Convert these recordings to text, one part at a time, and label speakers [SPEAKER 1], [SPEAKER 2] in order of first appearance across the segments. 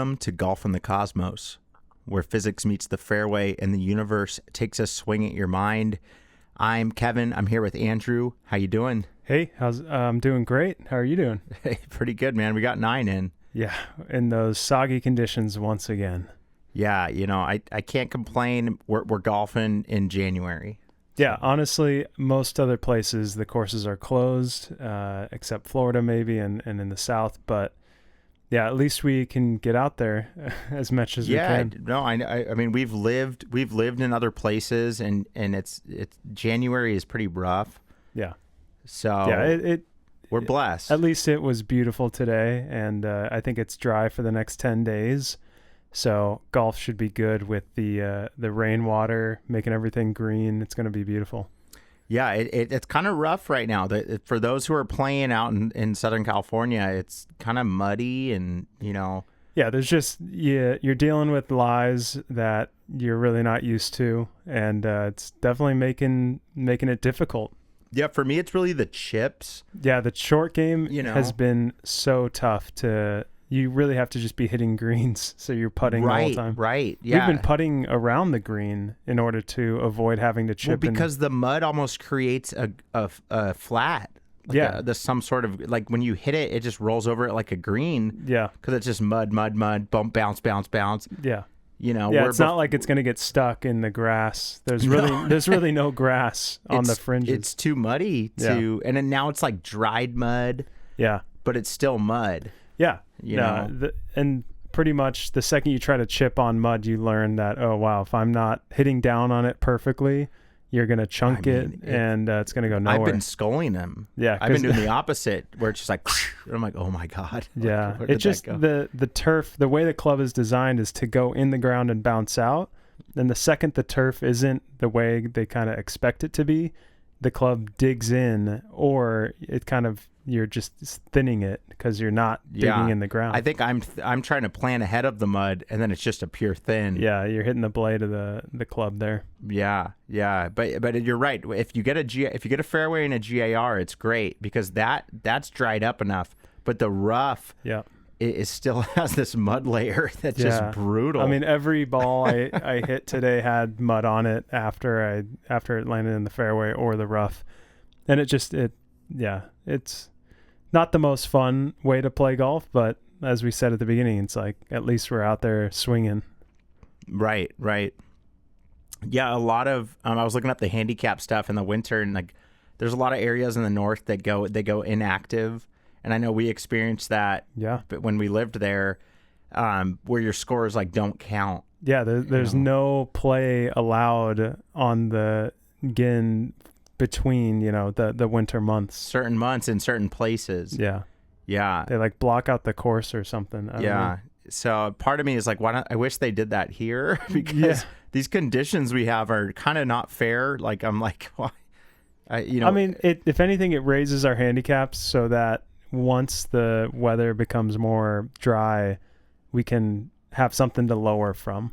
[SPEAKER 1] Welcome to Golf in the Cosmos, where physics meets the fairway and the universe takes a swing at your mind. I'm Kevin. I'm here with Andrew. How you doing?
[SPEAKER 2] Hey, I'm doing great. How are you doing?
[SPEAKER 1] Hey, pretty good, man. We got 9 in.
[SPEAKER 2] Yeah, in those soggy conditions once again.
[SPEAKER 1] Yeah, I can't complain. We're golfing in January.
[SPEAKER 2] Yeah, honestly, most other places the courses are closed, except Florida maybe and in the South. But yeah, at least we can get out there as much as we can.
[SPEAKER 1] No, I mean we've lived in other places, and it's January is pretty rough.
[SPEAKER 2] Yeah.
[SPEAKER 1] So
[SPEAKER 2] yeah,
[SPEAKER 1] we're blessed.
[SPEAKER 2] At least it was beautiful today, and I think it's dry for the next 10 days. So golf should be good with the rainwater making everything green. It's going to be beautiful.
[SPEAKER 1] Yeah, it's kind of rough right now. For those who are playing out in Southern California, it's kind of muddy and,
[SPEAKER 2] Yeah, there's just, you're dealing with lies that you're really not used to, and it's definitely making it difficult.
[SPEAKER 1] Yeah, for me, it's really the chips.
[SPEAKER 2] Yeah, the short game has been so tough you really have to just be hitting greens, so you're putting the whole time.
[SPEAKER 1] Right, yeah.
[SPEAKER 2] We've been putting around the green in order to avoid having to chip.
[SPEAKER 1] Well, because the mud almost creates a flat. Like some sort of, like when you hit it, it just rolls over it like a green.
[SPEAKER 2] Yeah. Because
[SPEAKER 1] it's just mud, bump, bounce.
[SPEAKER 2] Yeah.
[SPEAKER 1] Yeah,
[SPEAKER 2] it's not like it's going to get stuck in the grass. There's really no grass on the fringes.
[SPEAKER 1] It's too muddy and then now it's like dried mud.
[SPEAKER 2] Yeah.
[SPEAKER 1] But it's still mud.
[SPEAKER 2] Yeah. And pretty much the second you try to chip on mud, you learn that, oh, wow, if I'm not hitting down on it perfectly, you're going to chunk and it's going to go nowhere.
[SPEAKER 1] I've been sculling them.
[SPEAKER 2] Yeah.
[SPEAKER 1] I've been doing the opposite where it's just like, and I'm like, oh my God.
[SPEAKER 2] Yeah. It's just the turf, the way the club is designed is to go in the ground and bounce out. And the second the turf isn't the way they kind of expect it to be, the club digs in, or it kind of, you're just thinning it because you're not digging in the ground.
[SPEAKER 1] I think I'm trying to plan ahead of the mud, and then it's just a pure thin.
[SPEAKER 2] Yeah, you're hitting the blade of the club there.
[SPEAKER 1] Yeah, but you're right. If you get a fairway and a GAR, it's great because that's dried up enough. But the rough, it still has this mud layer that's just brutal.
[SPEAKER 2] I mean, every ball I hit today had mud on it after it landed in the fairway or the rough, and it's not the most fun way to play golf, but as we said at the beginning, it's like at least we're out there swinging.
[SPEAKER 1] Right. Yeah, a lot of I was looking up the handicap stuff in the winter, and like there's a lot of areas in the north that go inactive, and I know we experienced that.
[SPEAKER 2] Yeah,
[SPEAKER 1] but when we lived there, where your scores like don't count.
[SPEAKER 2] Yeah, there's no play allowed on the between the winter months,
[SPEAKER 1] certain months in certain places. Yeah,
[SPEAKER 2] they like block out the course or something. I don't know.
[SPEAKER 1] So part of me is like, I wish they did that here because these conditions we have are kind of not fair. Like I'm like, why? I mean,
[SPEAKER 2] if anything, it raises our handicaps so that once the weather becomes more dry, we can have something to lower from.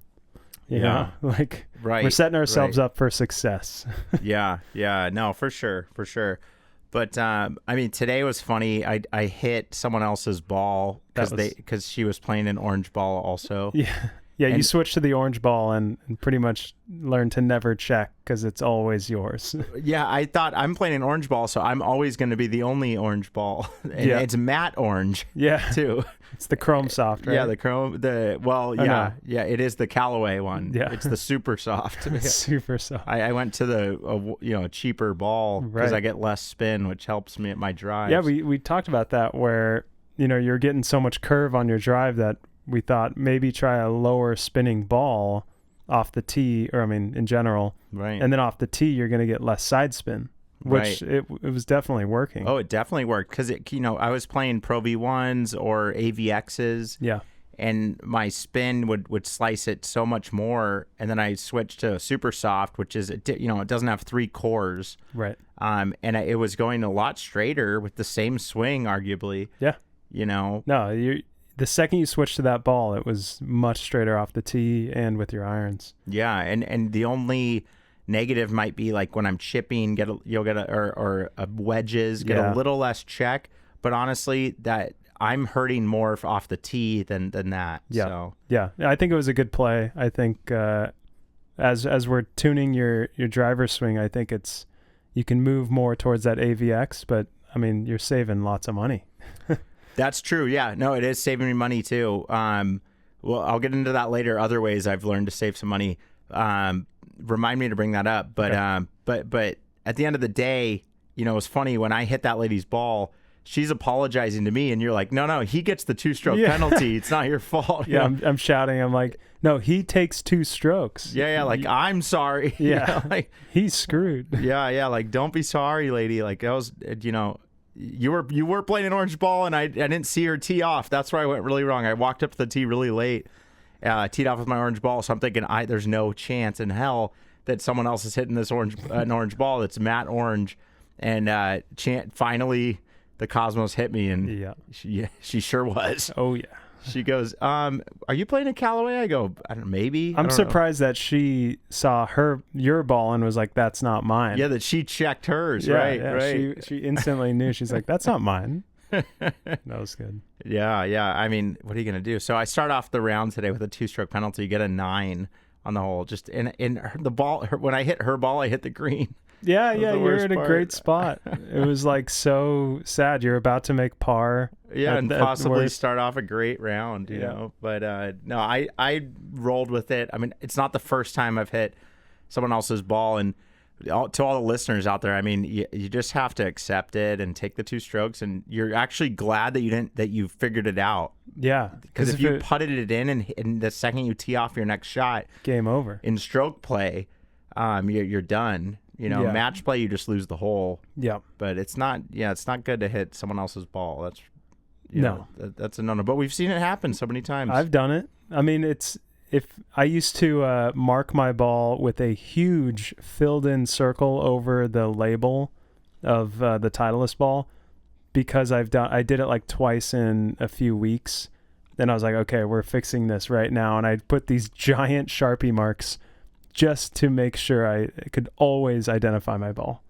[SPEAKER 2] You know, like we're setting ourselves up for success.
[SPEAKER 1] Yeah, no, for sure. But I mean, today was funny. I hit someone else's ball because she was playing an orange ball also.
[SPEAKER 2] Yeah, you switch to the orange ball and pretty much learn to never check because it's always yours.
[SPEAKER 1] Yeah, I thought I'm playing an orange ball, so I'm always going to be the only orange ball. And it's matte orange.
[SPEAKER 2] Yeah,
[SPEAKER 1] too.
[SPEAKER 2] It's the Chrome Soft, right?
[SPEAKER 1] Yeah, the Chrome. It is the Callaway one. Yeah, it's the Super Soft.
[SPEAKER 2] Super Soft.
[SPEAKER 1] I went to the cheaper ball because I get less spin, which helps me at my drives.
[SPEAKER 2] Yeah, we talked about that where you're getting so much curve on your drive that we thought maybe try a lower spinning ball off the tee, or I mean in general,
[SPEAKER 1] right?
[SPEAKER 2] And then off the tee you're going to get less side spin, which it was definitely working.
[SPEAKER 1] Oh, it definitely worked because I was playing Pro V1s or AVXs, and my spin would slice it so much more, and then I switched to Super Soft, which is it doesn't have 3 cores,
[SPEAKER 2] right?
[SPEAKER 1] And it was going a lot straighter with the same swing, arguably.
[SPEAKER 2] Yeah, no, the second you switch to that ball, it was much straighter off the tee and with your irons.
[SPEAKER 1] Yeah, and the only negative might be like when I'm chipping, you'll get wedges, get a little less check. But honestly, that I'm hurting more off the tee than that.
[SPEAKER 2] Yeah.
[SPEAKER 1] So.
[SPEAKER 2] Yeah. I think it was a good play. I think as we're tuning your driver swing, I think you can move more towards that AVX, but I mean, you're saving lots of money.
[SPEAKER 1] That's true. Yeah. No, it is saving me money too. Well, I'll get into that later. Other ways I've learned to save some money. Remind me to bring that up. But okay. But at the end of the day, you know, it's funny when I hit that lady's ball, she's apologizing to me, and you're like, no, he gets the 2-stroke penalty. It's not your fault.
[SPEAKER 2] Yeah, I'm shouting. I'm like, no, he takes 2 strokes.
[SPEAKER 1] Yeah, like, I'm sorry.
[SPEAKER 2] Yeah,
[SPEAKER 1] like,
[SPEAKER 2] he's screwed.
[SPEAKER 1] Yeah, like, don't be sorry, lady. Like, that was, you know, you were playing an orange ball, and I didn't see her tee off. That's where I went really wrong. I walked up to the tee really late, teed off with my orange ball, so I'm thinking, there's no chance in hell that someone else is hitting this an orange ball that's matte orange. And finally, the Cosmos hit me, and she sure was.
[SPEAKER 2] Oh, yeah.
[SPEAKER 1] She goes, are you playing a Callaway? I go, I don't know, maybe.
[SPEAKER 2] I'm surprised that she saw your ball and was like, that's not mine.
[SPEAKER 1] Yeah, that she checked hers,
[SPEAKER 2] yeah,
[SPEAKER 1] right?
[SPEAKER 2] Yeah.
[SPEAKER 1] Right.
[SPEAKER 2] She instantly knew. She's like, that's not mine. That was good.
[SPEAKER 1] Yeah. I mean, what are you going to do? So I start off the round today with a 2-stroke penalty. You get a 9 on the hole. Just in the ball, when I hit her ball, I hit the green.
[SPEAKER 2] Yeah, you're in a great spot. It was like so sad. You're about to make par.
[SPEAKER 1] Yeah, and possibly start off a great round, you know. But no, I rolled with it. I mean, it's not the first time I've hit someone else's ball. And to all the listeners out there, I mean, you just have to accept it and take the 2 strokes. And you're actually glad that you figured it out.
[SPEAKER 2] Yeah.
[SPEAKER 1] Because if you putted it in and the second you tee off your next shot,
[SPEAKER 2] game over.
[SPEAKER 1] In stroke play, you're done. You know, match play, you just lose the hole.
[SPEAKER 2] Yeah.
[SPEAKER 1] But it's not good to hit someone else's ball. That's that's a no-no. But we've seen it happen so many times.
[SPEAKER 2] I've done it. I mean, if I used to mark my ball with a huge filled-in circle over the label of the Titleist ball, because I did it like twice in a few weeks. Then I was like, okay, we're fixing this right now, and I put these giant Sharpie marks just to make sure I could always identify my ball.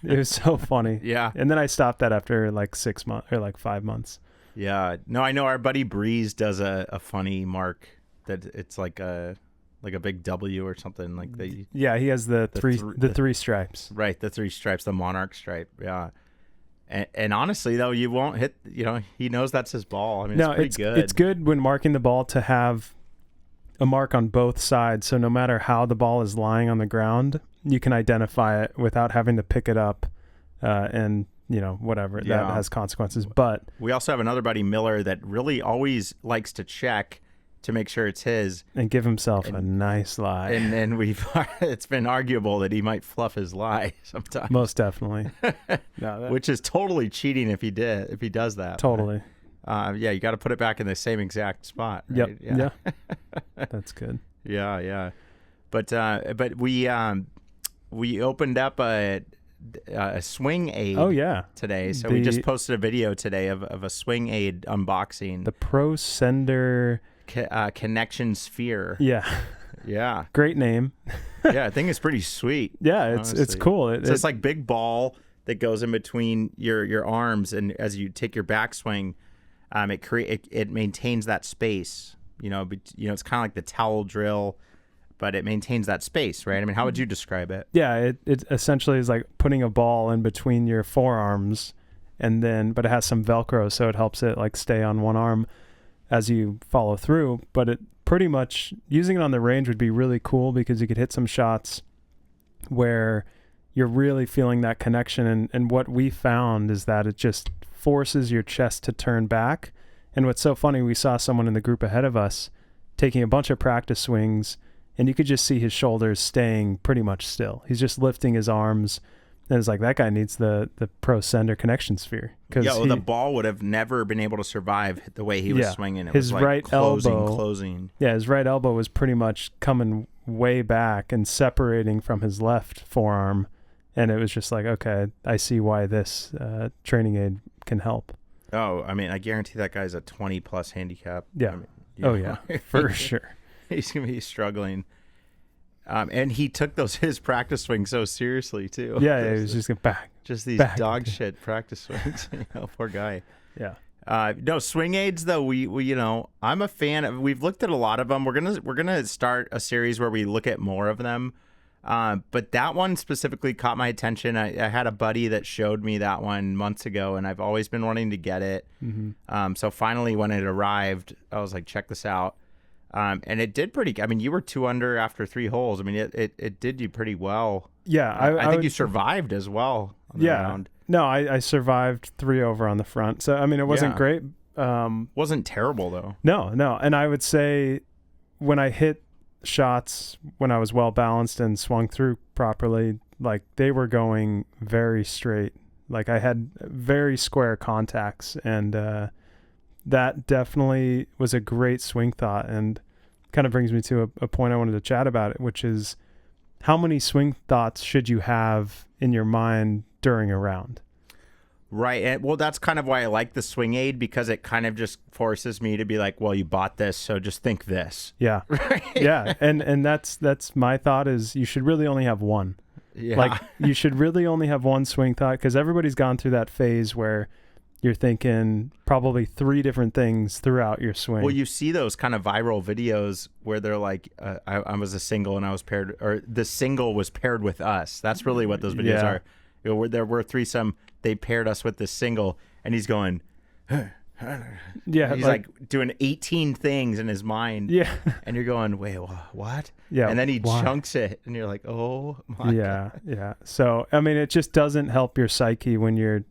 [SPEAKER 2] It was so funny.
[SPEAKER 1] Yeah.
[SPEAKER 2] And then I stopped that after like 6 months or like 5 months.
[SPEAKER 1] Yeah. No, I know our buddy Breeze does a funny mark that it's like a big W or something like that.
[SPEAKER 2] Yeah, he has the three stripes.
[SPEAKER 1] Right, the 3 stripes, the monarch stripe. Yeah. And honestly, though, you won't hit, you know, he knows that's his ball. I mean, it's pretty good.
[SPEAKER 2] It's good when marking the ball to have a mark on both sides, so no matter how the ball is lying on the ground, you can identify it without having to pick it up and, you know, whatever. That has consequences. But
[SPEAKER 1] we also have another buddy, Miller, that really always likes to check to make sure it's his.
[SPEAKER 2] And give himself a nice lie.
[SPEAKER 1] And then it's been arguable that he might fluff his lie sometimes.
[SPEAKER 2] Most definitely.
[SPEAKER 1] Which is totally cheating if he does that.
[SPEAKER 2] Totally.
[SPEAKER 1] You got to put it back in the same exact spot. Right?
[SPEAKER 2] Yep. Yeah. That's good.
[SPEAKER 1] Yeah. But we opened up a swing aid.
[SPEAKER 2] Oh yeah.
[SPEAKER 1] Today, so we just posted a video today of a swing aid unboxing.
[SPEAKER 2] The Pro Sender
[SPEAKER 1] Connection Sphere.
[SPEAKER 2] Yeah. Great name.
[SPEAKER 1] Yeah, I think it's pretty sweet.
[SPEAKER 2] Yeah, it's cool.
[SPEAKER 1] It's like big ball that goes in between your arms, and as you take your backswing, it maintains that space. You know, it's kind of like the towel drill, but it maintains that space, right? I mean, how would you describe it?
[SPEAKER 2] Yeah, it essentially is like putting a ball in between your forearms, but it has some Velcro, so it helps it like stay on one arm as you follow through. But it pretty much, using it on the range would be really cool because you could hit some shots where you're really feeling that connection. And what we found is that it just forces your chest to turn back. And what's so funny, we saw someone in the group ahead of us taking a bunch of practice swings, and you could just see his shoulders staying pretty much still. He's just lifting his arms. And it's like, that guy needs the Pro Sender Connection Sphere.
[SPEAKER 1] The ball would have never been able to survive the way he was swinging. It
[SPEAKER 2] his
[SPEAKER 1] was like
[SPEAKER 2] right elbow,
[SPEAKER 1] closing.
[SPEAKER 2] Yeah, his right elbow was pretty much coming way back and separating from his left forearm. And it was just like, okay, I see why this training aid can help.
[SPEAKER 1] Oh, I mean, I guarantee that guy's a 20-plus handicap.
[SPEAKER 2] Yeah.
[SPEAKER 1] I mean,
[SPEAKER 2] yeah, for sure.
[SPEAKER 1] He's going to be struggling. And he took his practice swings so seriously, too.
[SPEAKER 2] Yeah, he was just back.
[SPEAKER 1] Just these dog shit practice swings. Poor guy.
[SPEAKER 2] Yeah.
[SPEAKER 1] No, swing aids though. We I'm a fan of. We've looked at a lot of them. We're gonna start a series where we look at more of them. But that one specifically caught my attention. I had a buddy that showed me that one months ago, and I've always been wanting to get it. Mm-hmm. So finally, when it arrived, I was like, check this out. And it did pretty. I mean, you were 2 under after 3 holes. I mean, it did you pretty well.
[SPEAKER 2] Yeah,
[SPEAKER 1] I think you survived as well. On the round.
[SPEAKER 2] No, I survived 3 over on the front. So I mean, it wasn't great.
[SPEAKER 1] Wasn't terrible though.
[SPEAKER 2] No, and I would say when I hit shots when I was well balanced and swung through properly, like they were going very straight. Like I had very square contacts, and that definitely was a great swing thought, and kind of brings me to a point I wanted to chat about it, which is how many swing thoughts should you have in your mind during a round?
[SPEAKER 1] Right. And well, that's kind of why I like the swing aid, because it kind of just forces me to be like, well, you bought this, so just think this.
[SPEAKER 2] Yeah. Right? Yeah. And that's my thought is you should really only have one.
[SPEAKER 1] Yeah.
[SPEAKER 2] Like you should really only have one swing thought, because everybody's gone through that phase where you're thinking probably 3 different things throughout your swing.
[SPEAKER 1] Well, you see those kind of viral videos where they're like, I was a single and I was paired, or the single was paired with us. That's really what those videos are. You know, where there were threesome, they paired us with this single, and he's going, he's like doing 18 things in his mind.
[SPEAKER 2] Yeah.
[SPEAKER 1] And you're going, wait, what?
[SPEAKER 2] Yeah.
[SPEAKER 1] And then he chunks it, and you're like, oh my God.
[SPEAKER 2] Yeah. So, I mean, it just doesn't help your psyche when you're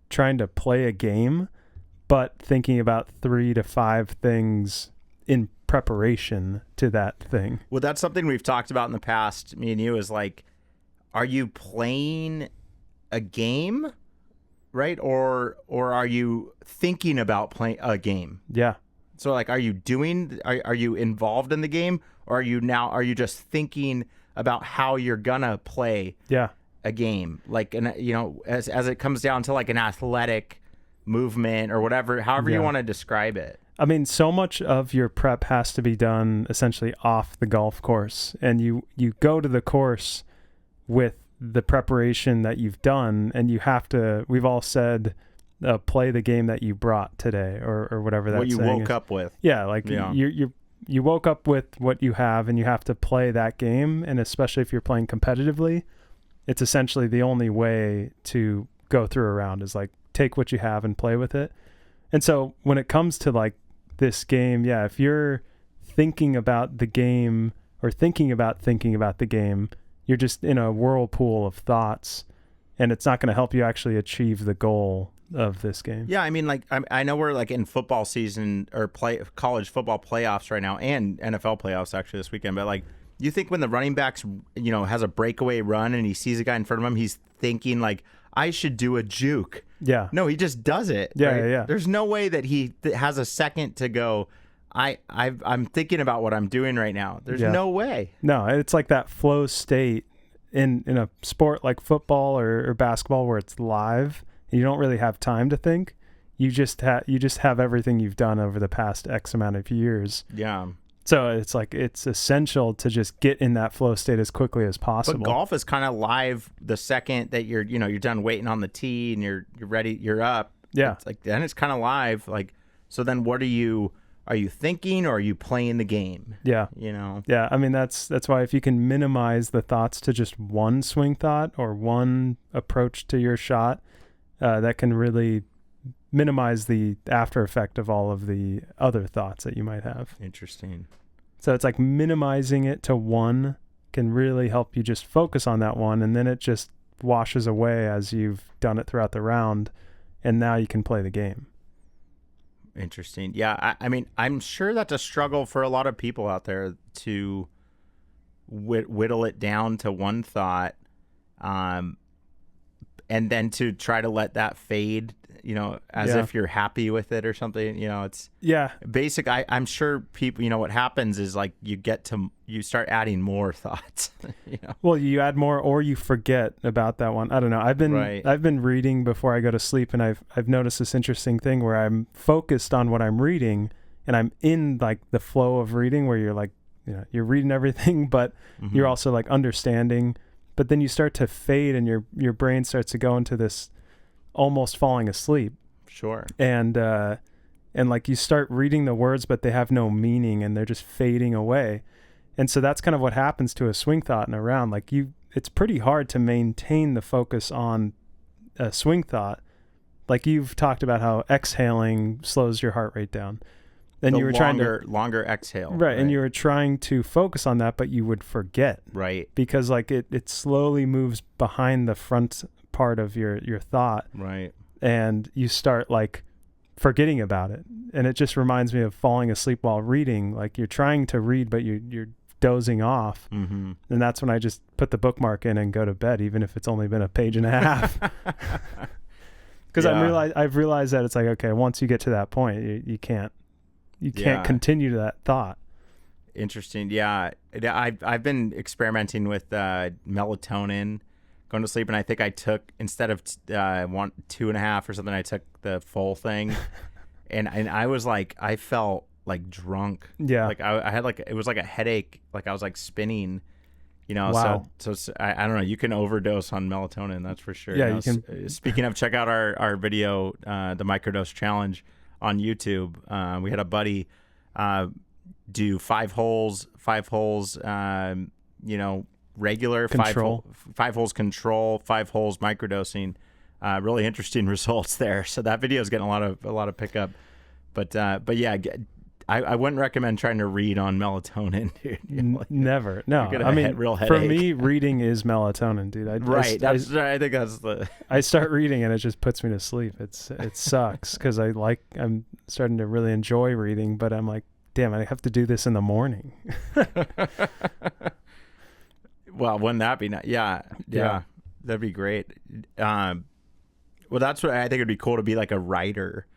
[SPEAKER 2] trying to play a game, but thinking about 3 to 5 things in preparation to that thing.
[SPEAKER 1] Well, that's something we've talked about in the past, me and you, is like, are you playing a game, right? Or are you thinking about playing a game?
[SPEAKER 2] Yeah.
[SPEAKER 1] So like, are you involved in the game, or are you just thinking about how you're gonna play a game? Like, as it comes down to like an athletic movement or whatever, however you want to describe it.
[SPEAKER 2] I mean, so much of your prep has to be done essentially off the golf course, and you go to the course with the preparation that you've done, and you have to, we've all said, play the game that you brought today, or whatever that saying is.
[SPEAKER 1] What you woke up with.
[SPEAKER 2] Yeah, like you woke up with what you have, and you have to play that game, and especially if you're playing competitively, it's essentially the only way to go through a round is like take what you have and play with it. And so when it comes to like this game, if you're thinking about the game or thinking about the game, you're just in a whirlpool of thoughts, and it's not going to help you actually achieve the goal of this game. Yeah, I mean, like I know we're like in football season or college football playoffs right now, and NFL playoffs actually this weekend. But like, you think when the running backs, has a breakaway run and he sees a guy in front of him, he's thinking like, I should do a juke. Yeah. No, he just does it. Yeah, right? Yeah. There's no way that he has a second to go, I'm thinking about what I'm doing right now. There's no way. No, it's like that flow state in a sport like football or basketball where it's live and you don't really have time to think. You just have everything you've done over the past X amount of years. Yeah. So it's like it's essential to just get in that flow state as quickly as possible. But golf is kind of live the second that you're done waiting on the tee and you're ready, you're up. Yeah. It's like then it's kind of live. Like, so then what are you thinking, or are you playing the game? Yeah. Yeah. I mean, that's why if you can minimize the thoughts to just one swing thought or one approach to your shot, that can really minimize the after effect of all of the other thoughts that you might have. Interesting. So it's like minimizing it to one can really help you just focus on that one, and then it just washes away as you've done it throughout the round, and now you can play the game. Interesting. Yeah, I mean, I'm sure that's a struggle for a lot of people out there to whittle it down to one thought, and then to try to let that fade, as if you're happy with it or something. It's basic. I'm sure people, what happens is like you start adding more thoughts. Well, you add more, or you forget about that one. I don't know. I've been reading before I go to sleep, and I've noticed this interesting thing where I'm focused on what I'm reading, and I'm in like the flow of reading where you're like, you're reading everything, but you're also like understanding. But then you start to fade, and your brain starts to go into this almost falling asleep.
[SPEAKER 1] Sure.
[SPEAKER 2] And like you start reading the words, but they have no meaning and they're just fading away. And so that's kind of what happens to a swing thought in a round. Like it's pretty hard to maintain the focus on a swing thought. Like you've talked about how exhaling slows your heart rate down. And you were trying to
[SPEAKER 1] longer exhale.
[SPEAKER 2] Right. And you were trying to focus on that, but you would forget.
[SPEAKER 1] Right.
[SPEAKER 2] Because like it slowly moves behind the front part of your thought.
[SPEAKER 1] Right.
[SPEAKER 2] And you start like forgetting about it. And it just reminds me of falling asleep while reading. Like you're trying to read, but you're dozing off.
[SPEAKER 1] Mm-hmm.
[SPEAKER 2] And that's when I just put the bookmark in and go to bed, even if it's only been a page and a half. Because I've realized that it's like, okay, once you get to that point, you can't continue that thought.
[SPEAKER 1] Interesting. Yeah. I've been experimenting with melatonin going to sleep, and I think I took, instead of 2.5 or something, I took the full thing. and I was like, I felt like drunk.
[SPEAKER 2] Yeah.
[SPEAKER 1] Like I had like, it was like a headache. Like I was like spinning,
[SPEAKER 2] Wow.
[SPEAKER 1] So I don't know. You can overdose on melatonin. That's for sure.
[SPEAKER 2] Yeah. You can.
[SPEAKER 1] Speaking of, check out our video, the Microdose challenge on YouTube. We had a buddy do 5 holes, regular
[SPEAKER 2] control.
[SPEAKER 1] 5 holes control, 5 holes microdosing. Really interesting results there. So that video is getting a lot of pickup. But yeah, I wouldn't recommend trying to read on melatonin, dude.
[SPEAKER 2] Never. No.
[SPEAKER 1] I mean, real headache.
[SPEAKER 2] For me, reading is melatonin, dude. I think that's the. I start reading and it just puts me to sleep. It sucks because I'm starting to really enjoy reading, but I'm like, damn, I have to do this in the morning.
[SPEAKER 1] Well, wouldn't that be nice? Yeah, that'd be great. Well, that's what I think would be cool, to be like a writer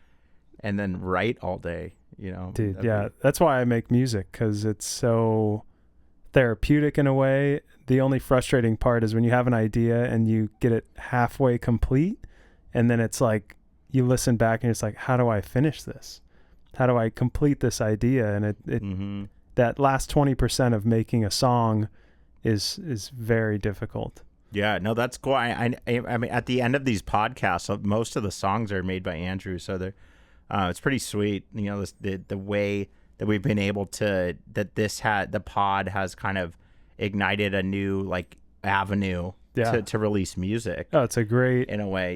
[SPEAKER 1] and then write all day,
[SPEAKER 2] Dude, that's why I make music, because it's so therapeutic in a way. The only frustrating part is when you have an idea and you get it halfway complete, and then it's like you listen back and it's like, how do I finish this? How do I complete this idea? And it that last 20% of making a song is very difficult.
[SPEAKER 1] Yeah, no, that's cool. I mean, at the end of these podcasts, most of the songs are made by Andrew, so they're it's pretty sweet. The way that we've been able to, that the pod has kind of ignited a new like avenue to release music.
[SPEAKER 2] Oh, it's a great,
[SPEAKER 1] in a way,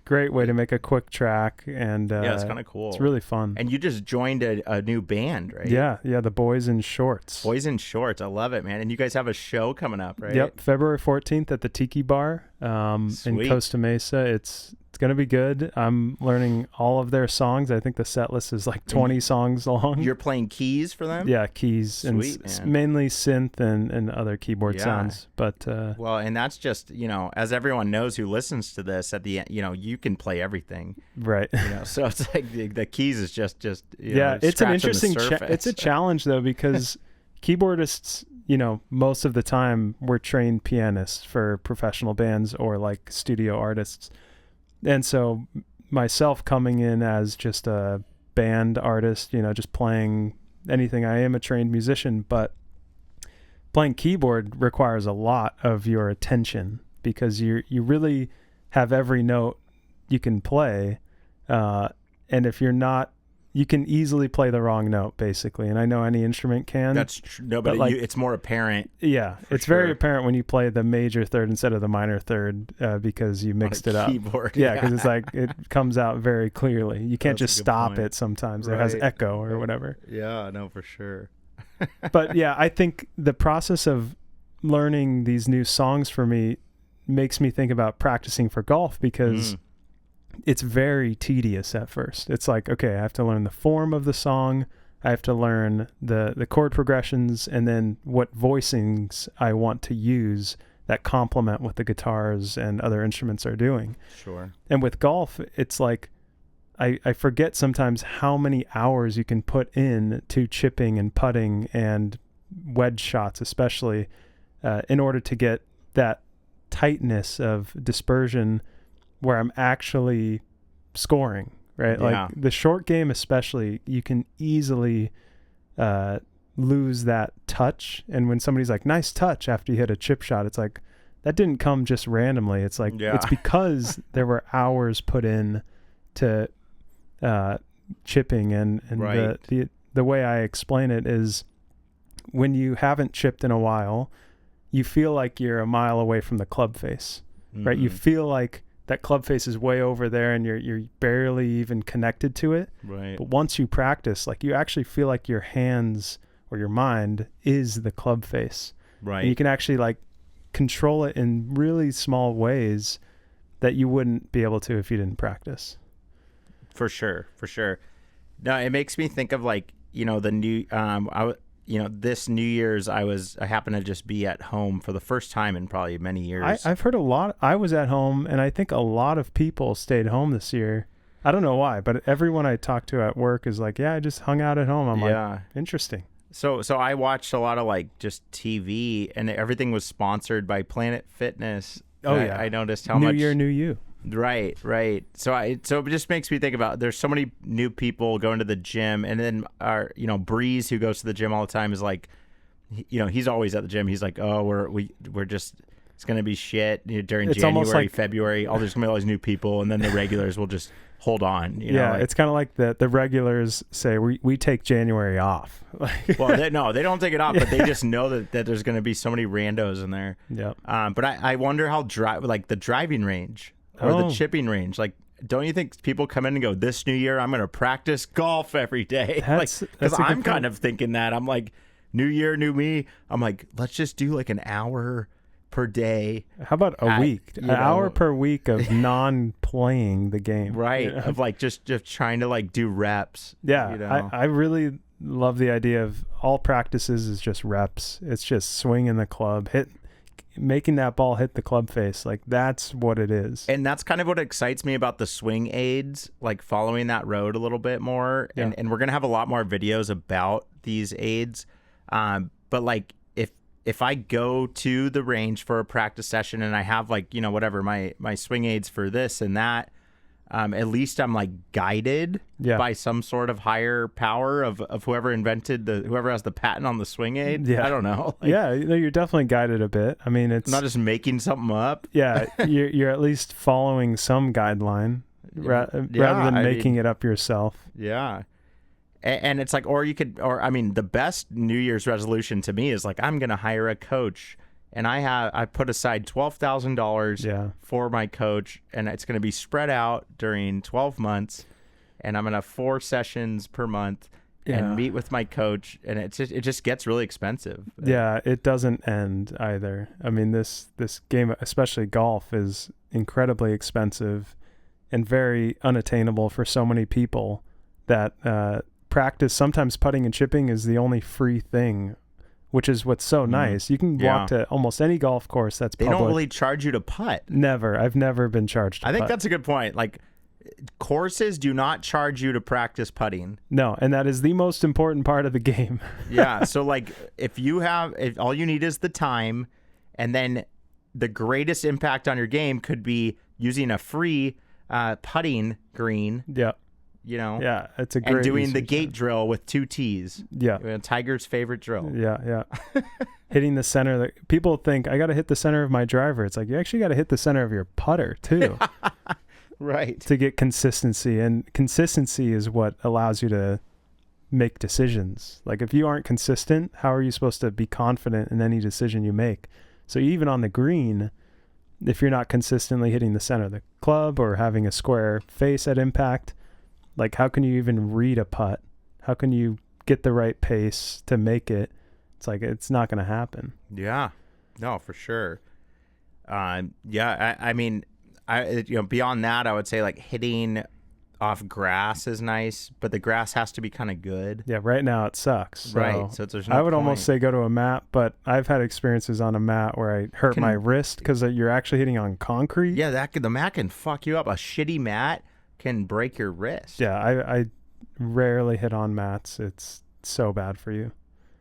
[SPEAKER 2] great way to make a quick track, and
[SPEAKER 1] it's kind of cool.
[SPEAKER 2] It's really fun.
[SPEAKER 1] And you just joined a new band, right?
[SPEAKER 2] Yeah, the Boys in Shorts.
[SPEAKER 1] Boys in Shorts, I love it, man. And you guys have a show coming up, right?
[SPEAKER 2] Yep, February 14th at the Tiki Bar in Costa Mesa. It's going to be good. I'm learning all of their songs. I think the set list is like 20 songs long.
[SPEAKER 1] You're playing keys for them?
[SPEAKER 2] Yeah, keys.
[SPEAKER 1] Sweet,
[SPEAKER 2] and mainly synth and other keyboard sounds. But
[SPEAKER 1] well, and that's just, as everyone knows who listens to this, at the end, you can play everything.
[SPEAKER 2] Right.
[SPEAKER 1] So it's like the keys is just
[SPEAKER 2] it's an interesting it's a challenge though, because keyboardists, most of the time we're trained pianists for professional bands or like studio artists. And so myself coming in as just a band artist, just playing anything. I am a trained musician, but playing keyboard requires a lot of your attention, because you really have every note you can play. And if you're not, you can easily play the wrong note, basically. And I know any instrument can.
[SPEAKER 1] That's true. No, but it's more apparent.
[SPEAKER 2] Yeah, it's very apparent when you play the major third instead of the minor third, because you mixed it up.
[SPEAKER 1] Keyboard.
[SPEAKER 2] Yeah, because it's like it comes out very clearly. You can't just stop it sometimes. Right. It has echo or whatever.
[SPEAKER 1] Yeah, no, for sure.
[SPEAKER 2] But yeah, I think the process of learning these new songs for me makes me think about practicing for golf, because it's very tedious at first. It's like, okay, I have to learn the form of the song. I have to learn the chord progressions, and then what voicings I want to use that complement what the guitars and other instruments are doing.
[SPEAKER 1] Sure.
[SPEAKER 2] And with golf, it's like, I forget sometimes how many hours you can put in to chipping and putting and wedge shots, especially, in order to get that tightness of dispersion where I'm actually scoring, right?
[SPEAKER 1] Yeah.
[SPEAKER 2] Like the short game especially, you can easily lose that touch. And when somebody's like, nice touch after you hit a chip shot, it's like, that didn't come just randomly. It's like, it's because there were hours put in to chipping, and
[SPEAKER 1] right.
[SPEAKER 2] the way I explain it is when you haven't chipped in a while, you feel like you're a mile away from the club face, right? You feel like that club face is way over there and you're barely even connected to it.
[SPEAKER 1] Right.
[SPEAKER 2] But once you practice, like you actually feel like your hands or your mind is the club face.
[SPEAKER 1] Right.
[SPEAKER 2] And you can actually like control it in really small ways that you wouldn't be able to if you didn't practice.
[SPEAKER 1] For sure. No, it makes me think of like, the new, this New Year's I happened to just be at home for the first time in probably many years.
[SPEAKER 2] I've heard a lot. I was at home, and I think a lot of people stayed home this year. I don't know why, but everyone I talked to at work is like, yeah, I just hung out at home. I'm like, interesting.
[SPEAKER 1] So I watched a lot of like just TV, and everything was sponsored by Planet Fitness.
[SPEAKER 2] Oh yeah,
[SPEAKER 1] I noticed how much
[SPEAKER 2] New Year, New You.
[SPEAKER 1] Right. So it just makes me think about there's so many new people going to the gym, and then our Breeze, who goes to the gym all the time, is like, he's always at the gym. He's like, oh, we're just, it's gonna be shit during
[SPEAKER 2] it's
[SPEAKER 1] January, February. There's gonna be all these new people, and then the regulars will just hold on.
[SPEAKER 2] It's kind of like the regulars say we take January off.
[SPEAKER 1] Well, they don't take it off, but they just know that there's gonna be so many randos in there.
[SPEAKER 2] Yeah.
[SPEAKER 1] But I wonder how the driving range. Or the chipping range. Like, don't you think people come in and go, this New Year, I'm going to practice golf every day? Because I'm kind of thinking that. I'm like, New Year, new me. I'm like, let's just do like an hour per day.
[SPEAKER 2] How about a week? An hour per week of non-playing the game.
[SPEAKER 1] Right. Of like just trying to like do reps.
[SPEAKER 2] Yeah. I really love the idea of all practices is just reps. It's just swinging the club, making that ball hit the club face. Like that's what it is.
[SPEAKER 1] And that's kind of what excites me about the swing aids, like following that road a little bit more.
[SPEAKER 2] Yeah.
[SPEAKER 1] And we're going to have a lot more videos about these aids. But like if I go to the range for a practice session and I have like, whatever, my swing aids for this and that, at least I'm like guided by some sort of higher power of whoever has the patent on the swing aid.
[SPEAKER 2] Yeah.
[SPEAKER 1] I don't know.
[SPEAKER 2] You're definitely guided a bit. I mean, it's
[SPEAKER 1] not just making something up.
[SPEAKER 2] Yeah. You're at least following some guideline rather than making it up yourself.
[SPEAKER 1] Yeah. And it's like, the best New Year's resolution to me is like, I'm going to hire a coach. And I put aside $12,000 for my coach, and it's going to be spread out during 12 months, and I'm going to have 4 sessions per month and meet with my coach, and it just gets really expensive.
[SPEAKER 2] Yeah, it doesn't end either. I mean, this game, especially golf, is incredibly expensive and very unattainable for so many people that practice. Sometimes putting and chipping is the only free thing, which is what's so nice. You can walk to almost any golf course that's public.
[SPEAKER 1] They don't really charge you to putt.
[SPEAKER 2] Never. I've never been charged to putt.
[SPEAKER 1] I think that's a good point. Like, courses do not charge you to practice putting.
[SPEAKER 2] No, and that is the most important part of the game.
[SPEAKER 1] Yeah, so like if all you need is the time, and then the greatest impact on your game could be using a free putting green.
[SPEAKER 2] Yeah.
[SPEAKER 1] Yeah,
[SPEAKER 2] it's a great
[SPEAKER 1] and doing the gate drill with 2 tees.
[SPEAKER 2] Yeah,
[SPEAKER 1] Tiger's favorite drill.
[SPEAKER 2] Yeah. Hitting the center. People think I got to hit the center of my driver. It's like you actually got to hit the center of your putter too.
[SPEAKER 1] Right.
[SPEAKER 2] To get consistency, and consistency is what allows you to make decisions. Like if you aren't consistent, how are you supposed to be confident in any decision you make? So even on the green, if you're not consistently hitting the center of the club or having a square face at impact, like, how can you even read a putt? How can you get the right pace to make it? It's like, it's not going to happen.
[SPEAKER 1] Yeah. No, for sure. I mean, beyond that, I would say, like, hitting off grass is nice, but the grass has to be kind of good.
[SPEAKER 2] Yeah, right now it sucks. So
[SPEAKER 1] right. So there's no
[SPEAKER 2] I would
[SPEAKER 1] point.
[SPEAKER 2] almost say go to a mat, but I've had experiences on a mat where I hurt my wrist because you're actually hitting on concrete.
[SPEAKER 1] Yeah, the mat can fuck you up. A shitty mat can break your wrist.
[SPEAKER 2] Yeah, I rarely hit on mats. It's so bad for you.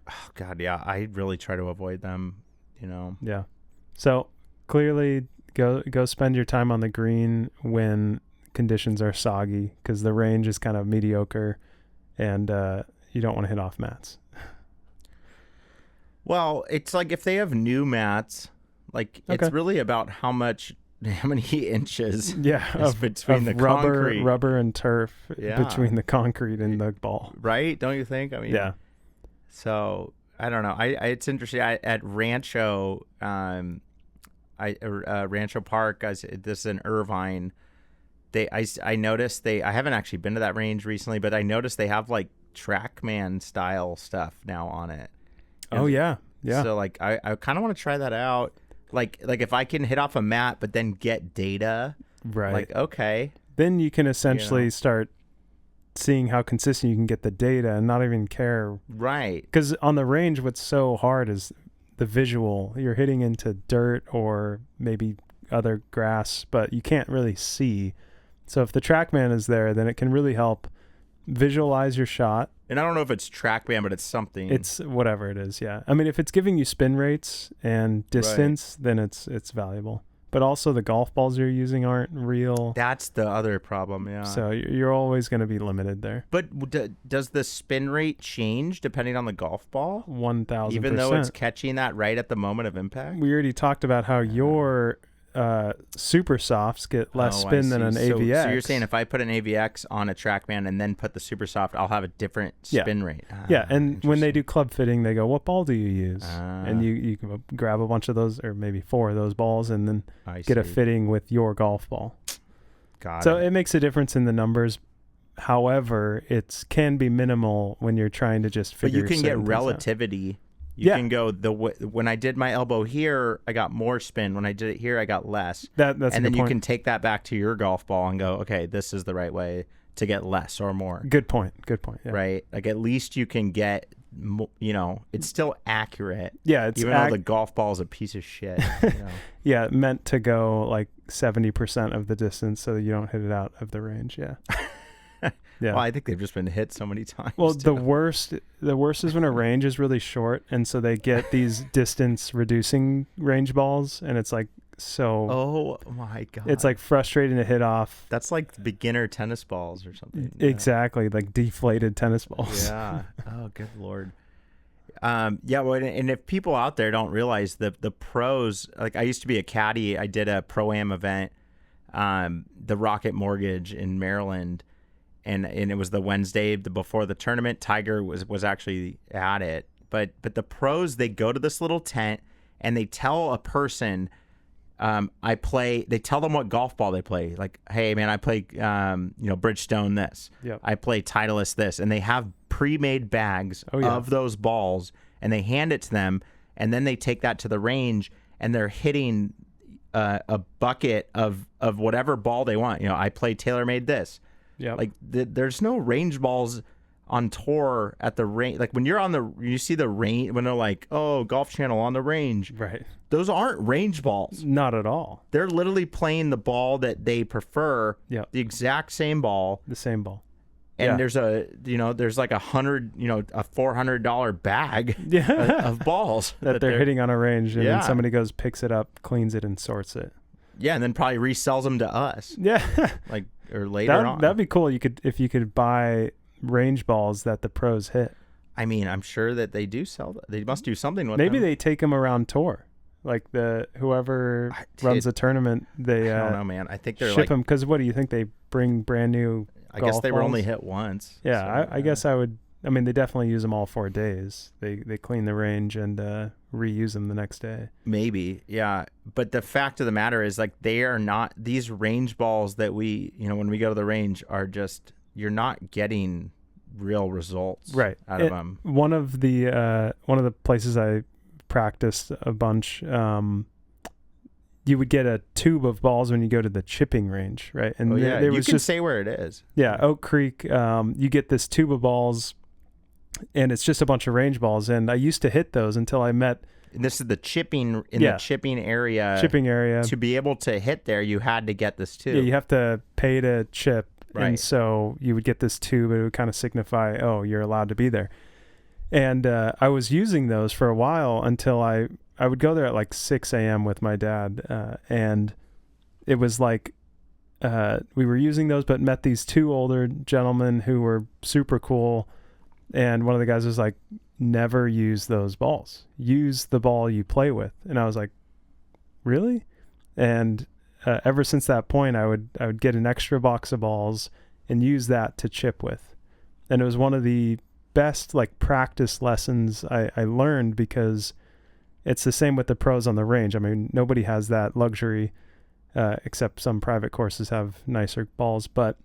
[SPEAKER 1] Oh God, yeah. I really try to avoid them,
[SPEAKER 2] Yeah. So clearly go spend your time on the green when conditions are soggy, because the range is kind of mediocre and you don't want to hit off mats.
[SPEAKER 1] Well, it's like if they have new mats, like it's really about how much how many inches
[SPEAKER 2] is
[SPEAKER 1] between the concrete.
[SPEAKER 2] Rubber and turf between the concrete and the ball.
[SPEAKER 1] Right? Don't you think? I mean,
[SPEAKER 2] yeah.
[SPEAKER 1] So I don't know. It's interesting. At Rancho, Rancho Park, this is in Irvine. I noticed I haven't actually been to that range recently, but I noticed they have like TrackMan style stuff now on it.
[SPEAKER 2] Oh yeah.
[SPEAKER 1] So like I kind of want to try that out. Like if I can hit off a map but then get data,
[SPEAKER 2] right?
[SPEAKER 1] Like okay,
[SPEAKER 2] then you can essentially start seeing how consistent you can get the data and not even care.
[SPEAKER 1] Right.
[SPEAKER 2] Because on the range, what's so hard is the visual. You're hitting into dirt or maybe other grass, but you can't really see. So if the TrackMan is there, then it can really help visualize your shot.
[SPEAKER 1] And I don't know if it's TrackMan, but it's something.
[SPEAKER 2] It's whatever it is, yeah. I mean, if it's giving you spin rates and distance, then it's valuable. But also the golf balls you're using aren't real.
[SPEAKER 1] That's the other problem, yeah.
[SPEAKER 2] So you're always going to be limited there.
[SPEAKER 1] But does the spin rate change depending on the golf ball?
[SPEAKER 2] 1,000%.
[SPEAKER 1] Even though it's catching that right at the moment of impact?
[SPEAKER 2] We already talked about how your super softs get less spin than an AVX.
[SPEAKER 1] So you're saying if I put an AVX on a TrackMan and then put the super soft, I'll have a different spin rate.
[SPEAKER 2] Yeah, and when they do club fitting, they go, what ball do you use? And you can grab a bunch of those, or maybe 4 of those balls, and then get a fitting with your golf ball. So it makes a difference in the numbers. However, it can be minimal when you're trying to just figure.
[SPEAKER 1] But you can get relativity. You can go when I did my elbow here, I got more spin. When I did it here, I got less.
[SPEAKER 2] That's
[SPEAKER 1] and then you can take that back to your golf ball and go, okay, this is the right way to get less or more.
[SPEAKER 2] Good point. Yeah.
[SPEAKER 1] Right? Like at least you can get, it's still accurate.
[SPEAKER 2] Yeah, it's
[SPEAKER 1] even though the golf ball is a piece of shit.
[SPEAKER 2] Yeah, meant to go like 70% of the distance so that you don't hit it out of the range. Yeah. Yeah.
[SPEAKER 1] Well, I think they've just been hit so many times.
[SPEAKER 2] Well, the worst is when a range is really short, and so they get these distance reducing range balls, and it's like so.
[SPEAKER 1] Oh my god!
[SPEAKER 2] It's like frustrating to hit off.
[SPEAKER 1] That's like beginner tennis balls or something.
[SPEAKER 2] Exactly, like deflated tennis balls.
[SPEAKER 1] Yeah. Oh, good lord. Yeah. Well, and if people out there don't realize the pros, like I used to be a caddy. I did a pro-am event, the Rocket Mortgage in Maryland. And it was the Wednesday before the tournament. Tiger was actually at it. But the pros, they go to this little tent and they tell a person, they tell them what golf ball they play. Like, hey, man, I play, Bridgestone this.
[SPEAKER 2] Yep.
[SPEAKER 1] I play Titleist this. And they have pre-made bags of those balls and they hand it to them. And then they take that to the range and they're hitting a bucket of whatever ball they want. I play TaylorMade this.
[SPEAKER 2] Yeah,
[SPEAKER 1] like there's no range balls on tour at the range. Like when you're you see the range when they're like, oh, Golf Channel on the range.
[SPEAKER 2] Right.
[SPEAKER 1] Those aren't range balls.
[SPEAKER 2] Not at all.
[SPEAKER 1] They're literally playing the ball that they prefer.
[SPEAKER 2] Yeah.
[SPEAKER 1] The exact same ball.
[SPEAKER 2] The same ball.
[SPEAKER 1] And there's there's like a $400 bag of balls
[SPEAKER 2] that they're hitting on a range, and then somebody goes, picks it up, cleans it, and sorts it.
[SPEAKER 1] Yeah, and then probably resells them to us.
[SPEAKER 2] Yeah.
[SPEAKER 1] Like. Or later on.
[SPEAKER 2] That'd be cool. If you could buy range balls that the pros hit.
[SPEAKER 1] I mean, I'm sure that they do sell that. They must do something with them.
[SPEAKER 2] Maybe they take them around tour. Like whoever runs a tournament, they
[SPEAKER 1] I don't know, man. I think they're
[SPEAKER 2] ship them, because what do you think, they bring brand new
[SPEAKER 1] I guess they were
[SPEAKER 2] balls?
[SPEAKER 1] only hit once.
[SPEAKER 2] Yeah,
[SPEAKER 1] so,
[SPEAKER 2] I guess I would. I mean, they definitely use them all 4 days. They clean the range and reuse them the next day.
[SPEAKER 1] Maybe, yeah. But the fact of the matter is, like, they are not, these range balls that we, when we go to the range are just, you're not getting real results out of them.
[SPEAKER 2] One of the places I practiced a bunch, you would get a tube of balls when you go to the chipping range, right? And
[SPEAKER 1] you can say where it is.
[SPEAKER 2] Yeah, Oak Creek. You get this tube of balls, and it's just a bunch of range balls. And I used to hit those until I met.
[SPEAKER 1] And this is the chipping the chipping area.
[SPEAKER 2] Chipping area.
[SPEAKER 1] To be able to hit there, you had to get this tube.
[SPEAKER 2] Yeah, you have to pay to chip,
[SPEAKER 1] right.
[SPEAKER 2] And so you would get this tube. It would kind of signify, oh, you're allowed to be there. And I was using those for a while until I would go there at like 6 a.m. with my dad, and it was like we were using those, but met these 2 older gentlemen who were super cool. And one of the guys was like, never use those balls. Use the ball you play with. And I was like, really? And ever since that point, I would get an extra box of balls and use that to chip with. And it was one of the best like practice lessons I learned, because it's the same with the pros on the range. I mean, nobody has that luxury, except some private courses have nicer balls, but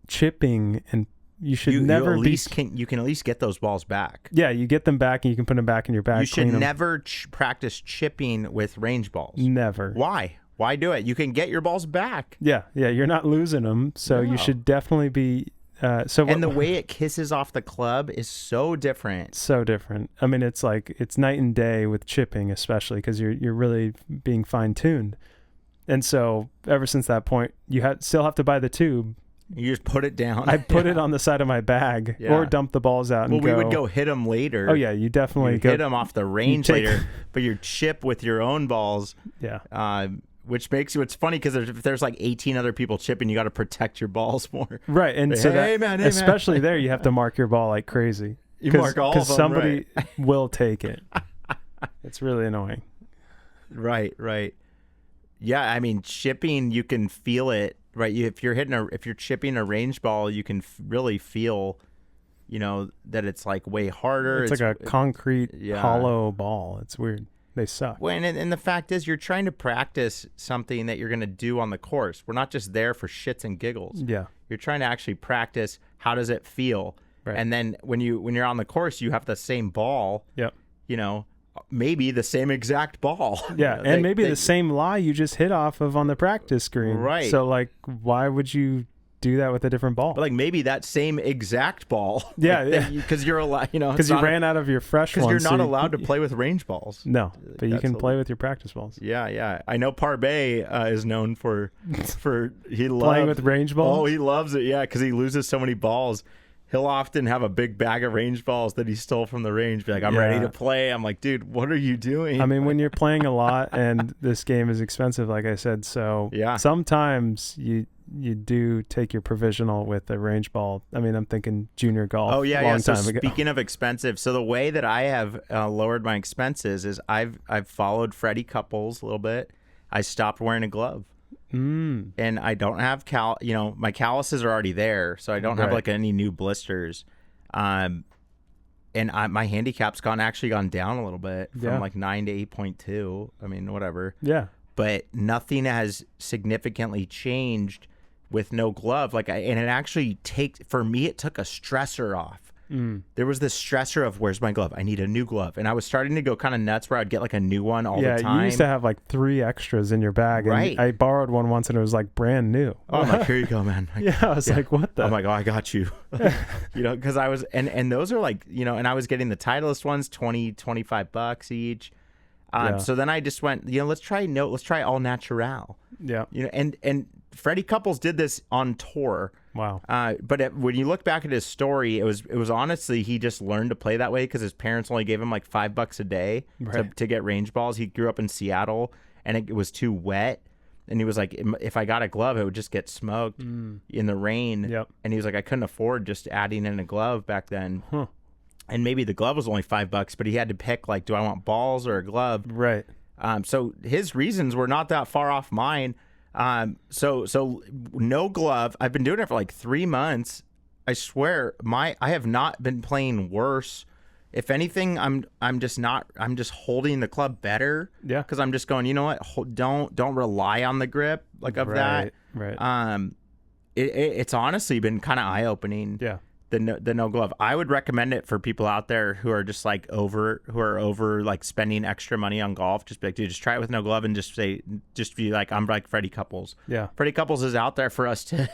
[SPEAKER 2] chipping, and you should
[SPEAKER 1] you
[SPEAKER 2] never
[SPEAKER 1] you can at least get those balls back.
[SPEAKER 2] Yeah, you get them back and you can put them back in your bag.
[SPEAKER 1] You should never practice chipping with range balls.
[SPEAKER 2] Never.
[SPEAKER 1] Why do it? You can get your balls back.
[SPEAKER 2] Yeah, you're not losing them, so you should definitely be. And
[SPEAKER 1] the way it kisses off the club is so different.
[SPEAKER 2] So different. I mean, it's like it's night and day with chipping, especially because you're really being fine tuned. And so ever since that point, you still have to buy the tube.
[SPEAKER 1] You just put it down.
[SPEAKER 2] I put it on the side of my bag or dump the balls out.
[SPEAKER 1] Well, we would go hit them later.
[SPEAKER 2] Oh yeah, you definitely
[SPEAKER 1] hit them off the range later, but you chip with your own balls.
[SPEAKER 2] Yeah.
[SPEAKER 1] Which makes it's funny because if there's like 18 other people chipping, you got to protect your balls more.
[SPEAKER 2] Right, and so especially there, you have to mark your ball like crazy.
[SPEAKER 1] You mark all of them,
[SPEAKER 2] because somebody will take it. It's really annoying.
[SPEAKER 1] Right. Yeah, I mean, chipping, you can feel it. Right, if you're chipping a range ball, you can really feel, that it's like way harder.
[SPEAKER 2] It's like a concrete hollow ball. It's weird. They suck.
[SPEAKER 1] Well, and the fact is, you're trying to practice something that you're going to do on the course. We're not just there for shits and giggles.
[SPEAKER 2] Yeah,
[SPEAKER 1] you're trying to actually practice. How does it feel?
[SPEAKER 2] Right.
[SPEAKER 1] And then when you're on the course, you have the same ball.
[SPEAKER 2] Yep.
[SPEAKER 1] Maybe the same exact ball.
[SPEAKER 2] Yeah, and maybe the same lie you just hit off of on the practice screen.
[SPEAKER 1] Right.
[SPEAKER 2] So, like, why would you do that with a different ball?
[SPEAKER 1] But, like, maybe that same exact ball.
[SPEAKER 2] Yeah,
[SPEAKER 1] because you're allowed,
[SPEAKER 2] because you ran out of your fresh ones.
[SPEAKER 1] Because you're not allowed to play with range balls.
[SPEAKER 2] No, but you can play with your practice balls.
[SPEAKER 1] Yeah. I know Parbe is known for he loves
[SPEAKER 2] playing with range balls.
[SPEAKER 1] Oh, he loves it. Yeah, because he loses so many balls. He'll often have a big bag of range balls that he stole from the range. Be like, I'm ready to play. I'm like, dude, what are you doing?
[SPEAKER 2] I mean, when you're playing a lot and this game is expensive, like I said, so sometimes you do take your provisional with a range ball. I mean, I'm thinking junior golf.
[SPEAKER 1] Oh yeah,
[SPEAKER 2] time ago.
[SPEAKER 1] Speaking of expensive, so the way that I have lowered my expenses is I've followed Freddie Couples a little bit. I stopped wearing a glove. And I don't have my calluses are already there, so I don't have like any new blisters. And my handicap's gone down a little bit from like 9 to 8.2. I mean, whatever.
[SPEAKER 2] Yeah.
[SPEAKER 1] But nothing has significantly changed with no glove. And it actually for me, it took a stressor off. There was this stressor of where's my glove? I need a new glove. And I was starting to go kind of nuts where I'd get like a new one all the time.
[SPEAKER 2] Yeah, you used to have like 3 extras in your bag.
[SPEAKER 1] Right.
[SPEAKER 2] And I borrowed one once and it was like brand new.
[SPEAKER 1] Oh, I'm like, here you go, man.
[SPEAKER 2] I was like, what the?
[SPEAKER 1] I'm like, oh, I got you. Because I was, and those are like, and I was getting the Titleist ones, $20-$25 each. So then I just went, let's try all natural.
[SPEAKER 2] Yeah.
[SPEAKER 1] And Freddie Couples did this on tour.
[SPEAKER 2] Wow.
[SPEAKER 1] But when you look back at his story, it was honestly, he just learned to play that way because his parents only gave him like $5 a day to get range balls. He grew up in Seattle and it was too wet. And he was like, if I got a glove, it would just get smoked in the rain.
[SPEAKER 2] Yep.
[SPEAKER 1] And he was like, I couldn't afford just adding in a glove back then. Huh. And maybe the glove was only $5, but he had to pick like, do I want balls or a glove?
[SPEAKER 2] Right.
[SPEAKER 1] So his reasons were not that far off mine. So no glove. I've been doing it for like 3 months. I swear I have not been playing worse. If anything, I'm just holding the club better.
[SPEAKER 2] Yeah.
[SPEAKER 1] Cause I'm just going, you know what? Don't rely on the grip of that.
[SPEAKER 2] Right.
[SPEAKER 1] It's honestly been kind of eye opening.
[SPEAKER 2] Yeah.
[SPEAKER 1] The no glove. I would recommend it for people out there who are just like over like spending extra money on golf. Just be like, dude, just try it with no glove and just be like, I'm like Freddie Couples.
[SPEAKER 2] Yeah.
[SPEAKER 1] Freddie Couples is out there for us to,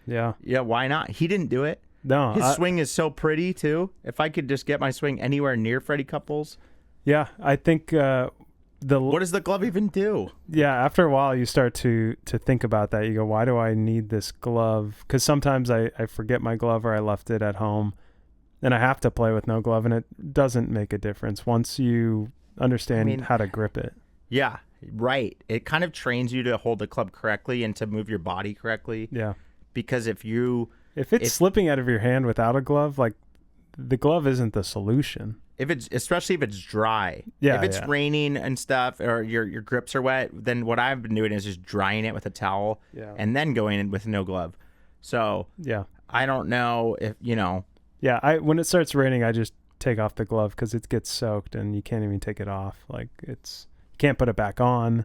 [SPEAKER 2] Yeah.
[SPEAKER 1] Yeah. Why not? He didn't do it.
[SPEAKER 2] No.
[SPEAKER 1] His swing is so pretty too. If I could just get my swing anywhere near Freddie Couples.
[SPEAKER 2] Yeah. I think,
[SPEAKER 1] what does the glove even do?
[SPEAKER 2] Yeah, after a while you start to think about that. You go, why do I need this glove? Because sometimes I forget my glove or I left it at home and I have to play with no glove, and it doesn't make a difference once you understand how to grip it.
[SPEAKER 1] Yeah, right. It kind of trains you to hold the club correctly and to move your body correctly.
[SPEAKER 2] Yeah.
[SPEAKER 1] Because if
[SPEAKER 2] it's slipping out of your hand without a glove, like the glove isn't the solution.
[SPEAKER 1] especially if it's dry.
[SPEAKER 2] Yeah.
[SPEAKER 1] If it's raining and stuff, or your grips are wet, then what I've been doing is just drying it with a towel and then going in with no glove. So I don't know if
[SPEAKER 2] Yeah, when it starts raining, I just take off the glove because it gets soaked and you can't even take it off. Like you can't put it back on.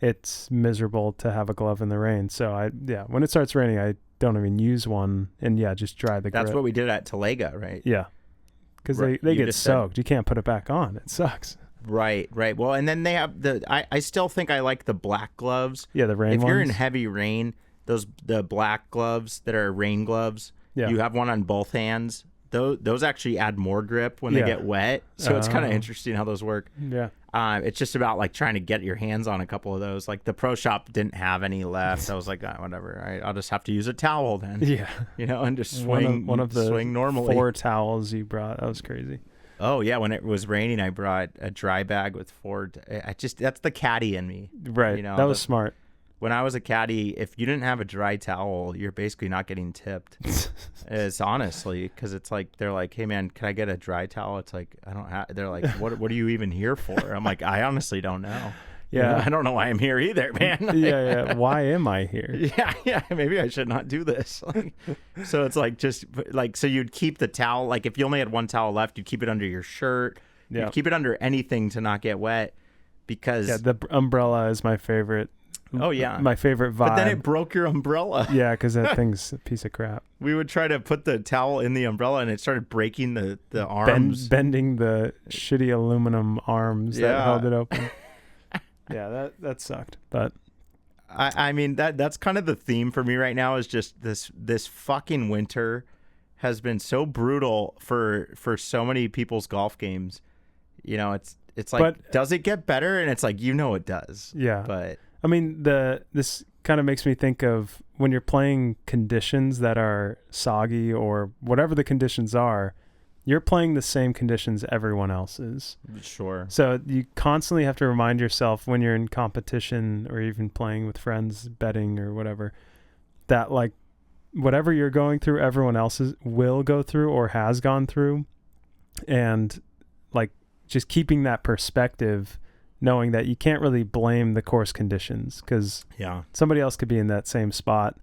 [SPEAKER 2] It's miserable to have a glove in the rain. So when it starts raining, I don't even use one and just dry the grip.
[SPEAKER 1] That's what we did at Talega, right?
[SPEAKER 2] Yeah. Because they get soaked. You can't put it back on. It sucks.
[SPEAKER 1] Right. Well, and then they have I still think I like the black gloves.
[SPEAKER 2] Yeah, the rain ones.
[SPEAKER 1] If you're in heavy rain, the black gloves that are rain gloves, you have one on both hands. Those actually add more grip when they get wet. So it's kind of interesting how those work.
[SPEAKER 2] Yeah.
[SPEAKER 1] It's just about like trying to get your hands on a couple of those. Like the pro shop didn't have any left. I was like, whatever. All right, I'll just have to use a towel then.
[SPEAKER 2] Yeah.
[SPEAKER 1] And just swing swing normally.
[SPEAKER 2] 4 towels you brought. That was crazy.
[SPEAKER 1] Oh yeah, when it was raining, I brought a dry bag with 4. That's the caddy in me.
[SPEAKER 2] Right. That was smart.
[SPEAKER 1] When I was a caddy, if you didn't have a dry towel, you're basically not getting tipped. It's honestly, because it's like they're like, "Hey man, can I get a dry towel?" It's like I don't have. They're like, "What are you even here for?" I'm like, I honestly don't know.
[SPEAKER 2] Yeah,
[SPEAKER 1] I don't know why I'm here either, man.
[SPEAKER 2] Yeah. Why am I here?
[SPEAKER 1] Yeah. Maybe I should not do this. So it's like so you'd keep the towel. Like if you only had one towel left, you'd keep it under your shirt. Yeah. You'd keep it under anything to not get wet, because
[SPEAKER 2] the umbrella is my favorite.
[SPEAKER 1] Oh yeah,
[SPEAKER 2] my favorite vibe.
[SPEAKER 1] But then it broke your umbrella.
[SPEAKER 2] Yeah, because that thing's a piece of crap.
[SPEAKER 1] We would try to put the towel in the umbrella, and it started breaking the arms,
[SPEAKER 2] bending the shitty aluminum arms that held it open. Yeah, that sucked. But
[SPEAKER 1] I mean that's kind of the theme for me right now. Is just this fucking winter has been so brutal for so many people's golf games. It's like, but, does it get better? And it's like it does.
[SPEAKER 2] Yeah,
[SPEAKER 1] but.
[SPEAKER 2] I mean, this kind of makes me think of when you're playing conditions that are soggy or whatever the conditions are, you're playing the same conditions everyone else is.
[SPEAKER 1] Sure.
[SPEAKER 2] So you constantly have to remind yourself when you're in competition or even playing with friends, betting or whatever, that like whatever you're going through, everyone else will go through or has gone through. And like just keeping that perspective, knowing that you can't really blame the course conditions because somebody else could be in that same spot.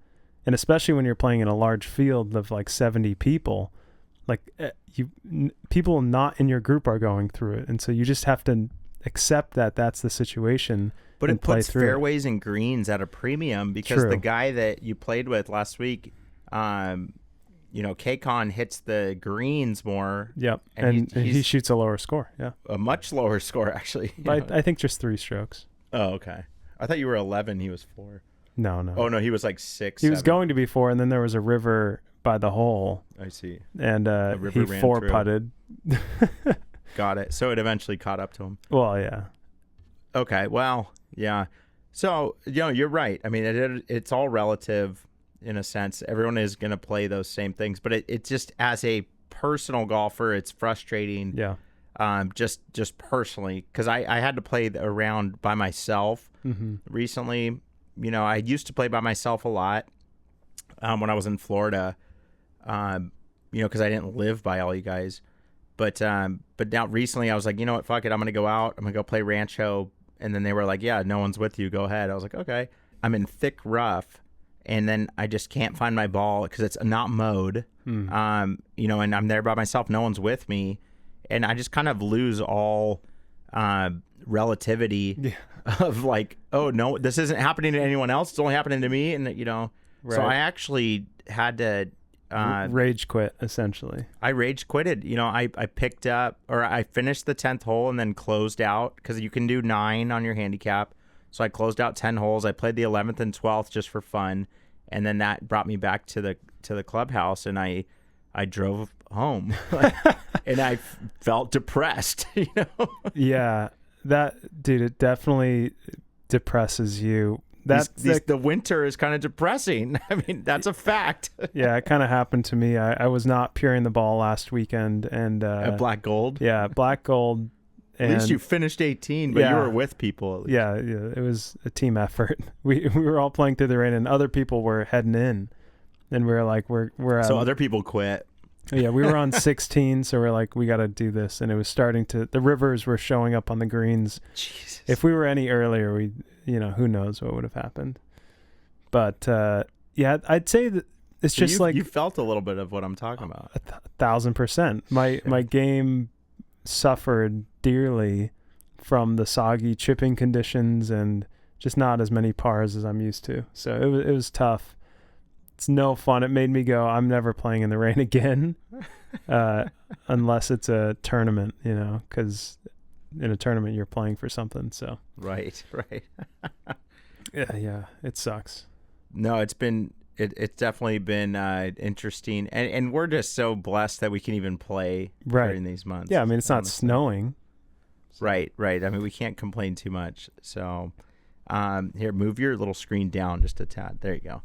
[SPEAKER 2] And especially when you're playing in a large field of like 70 people, like people not in your group are going through it. And so you just have to accept that that's the situation.
[SPEAKER 1] But it puts fairways and greens at a premium because the guy that you played with last week, K-Con hits the greens more.
[SPEAKER 2] Yep. And he shoots a lower score. Yeah.
[SPEAKER 1] A much lower score, actually.
[SPEAKER 2] But I think just 3 strokes.
[SPEAKER 1] Oh, okay. I thought you were 11. He was 4.
[SPEAKER 2] No.
[SPEAKER 1] Oh, no. He was like 6.
[SPEAKER 2] He 7. Was going to be 4, and then there was a river by the hole.
[SPEAKER 1] I see.
[SPEAKER 2] And he 4-putted.
[SPEAKER 1] Got it. So it eventually caught up to him.
[SPEAKER 2] Well, yeah.
[SPEAKER 1] Okay. Well, yeah. So, you're right. I mean, it's all relative. In a sense, everyone is going to play those same things, but it just as a personal golfer, it's frustrating.
[SPEAKER 2] Yeah.
[SPEAKER 1] Just personally, because I had to play around by myself recently. I used to play by myself a lot when I was in Florida. Because I didn't live by all you guys. But now recently, I was like, you know what, fuck it, I'm gonna go out. I'm gonna go play Rancho, and then they were like, yeah, no one's with you. Go ahead. I was like, okay. I'm in thick rough. And then I just can't find my ball because it's not mowed, and I'm there by myself. No one's with me. And I just kind of lose all relativity of like, oh, no, this isn't happening to anyone else. It's only happening to me. And, right. So I actually had to
[SPEAKER 2] rage quit, essentially.
[SPEAKER 1] I rage quitted. I picked up or I finished the 10th hole and then closed out because you can do 9 on your handicap. So I closed out 10 holes. I played the 11th and 12th just for fun, and then that brought me back to the clubhouse, and I drove home, and I felt depressed.
[SPEAKER 2] Yeah, dude, it definitely depresses you.
[SPEAKER 1] The winter is kind of depressing. I mean, that's a fact.
[SPEAKER 2] Yeah, it kind of happened to me. I was not puring the ball last weekend, and
[SPEAKER 1] at Black Gold.
[SPEAKER 2] Yeah, Black Gold.
[SPEAKER 1] At least you finished 18, but you were with people at least.
[SPEAKER 2] Yeah, it was a team effort. We were all playing through the rain, and other people were heading in, and we were like, we're
[SPEAKER 1] so other people quit.
[SPEAKER 2] Yeah, we were on 16, so we're like, we got to do this. And it was starting to, the rivers were showing up on the greens.
[SPEAKER 1] Jesus.
[SPEAKER 2] If we were any earlier, who knows what would have happened. But, yeah, I'd say that it's
[SPEAKER 1] So
[SPEAKER 2] just like.
[SPEAKER 1] You felt a little bit of what I'm talking about.
[SPEAKER 2] 1,000%. My game suffered dearly from the soggy chipping conditions and just not as many pars as I'm used to. So it was tough. It's no fun. It made me go, I'm never playing in the rain again, unless it's a tournament, because in a tournament you're playing for something. So
[SPEAKER 1] Right.
[SPEAKER 2] yeah, it sucks.
[SPEAKER 1] No, it's definitely been interesting, and we're just so blessed that we can even play during these months.
[SPEAKER 2] Yeah, I mean, it's not snowing.
[SPEAKER 1] So. Right. I mean, we can't complain too much. So here, move your little screen down just a tad. There you go.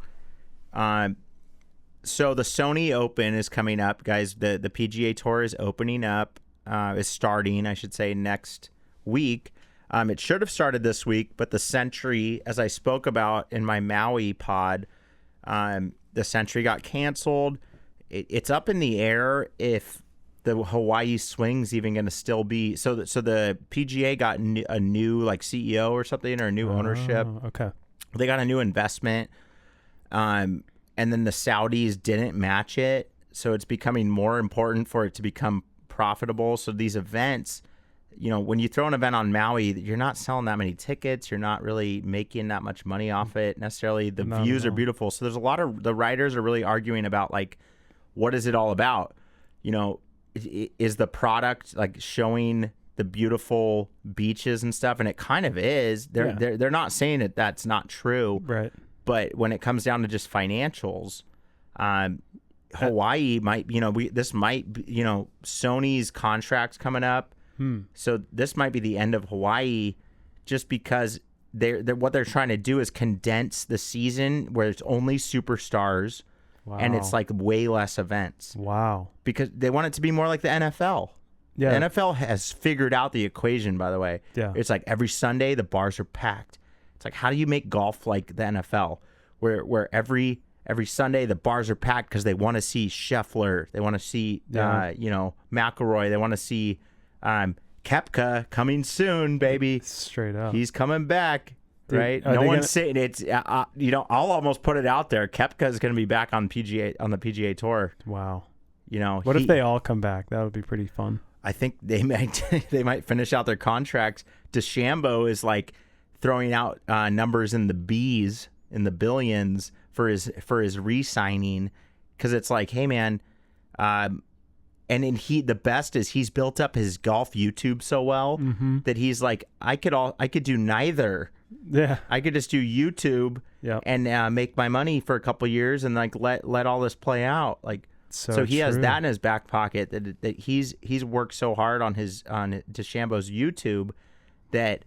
[SPEAKER 1] So the Sony Open is coming up, guys. The PGA Tour is opening up, is starting, I should say, next week. It should have started this week, but the Century, as I spoke about in my Maui pod, the Century got canceled. It's up in the air if the Hawaii Swing's even going to still be. So the PGA got a new like CEO or something, or a new ownership.
[SPEAKER 2] Okay.
[SPEAKER 1] They got a new investment. And then the Saudis didn't match it, so it's becoming more important for it to become profitable. So these events, when you throw an event on Maui, you're not selling that many tickets. You're not really making that much money off it necessarily. The views are beautiful. So there's a lot of, the writers are really arguing about, like, what is it all about? Is the product like showing the beautiful beaches and stuff? And it kind of is. They're not saying that that's not true.
[SPEAKER 2] Right.
[SPEAKER 1] But when it comes down to just financials, Hawaii might, Sony's contract's coming up. So this might be the end of Hawaii, just because what they're trying to do is condense the season where it's only superstars. Wow. And it's like way less events.
[SPEAKER 2] Wow.
[SPEAKER 1] Because they want it to be more like the NFL. Yeah. The NFL has figured out the equation, by the way.
[SPEAKER 2] Yeah.
[SPEAKER 1] It's like every Sunday the bars are packed. It's like, how do you make golf like the NFL, where every Sunday the bars are packed because they want to see Scheffler, they want to see McIlroy, they want to see Koepka coming soon, baby.
[SPEAKER 2] Straight up,
[SPEAKER 1] he's coming back. Dude, right? No one's saying it's. I'll almost put it out there. Koepka is going to be back on the PGA Tour.
[SPEAKER 2] Wow.
[SPEAKER 1] What
[SPEAKER 2] if they all come back? That would be pretty fun.
[SPEAKER 1] I think they might finish out their contracts. DeChambeau is like throwing out numbers in the B's, in the billions for his re-signing, because it's like, hey man, and then the best is he's built up his golf YouTube so well that he's like, I could do neither.
[SPEAKER 2] Yeah,
[SPEAKER 1] I could just do YouTube and make my money for a couple years and like let all this play out. Like, so he has that in his back pocket, that he's worked so hard on DeChambeau's YouTube that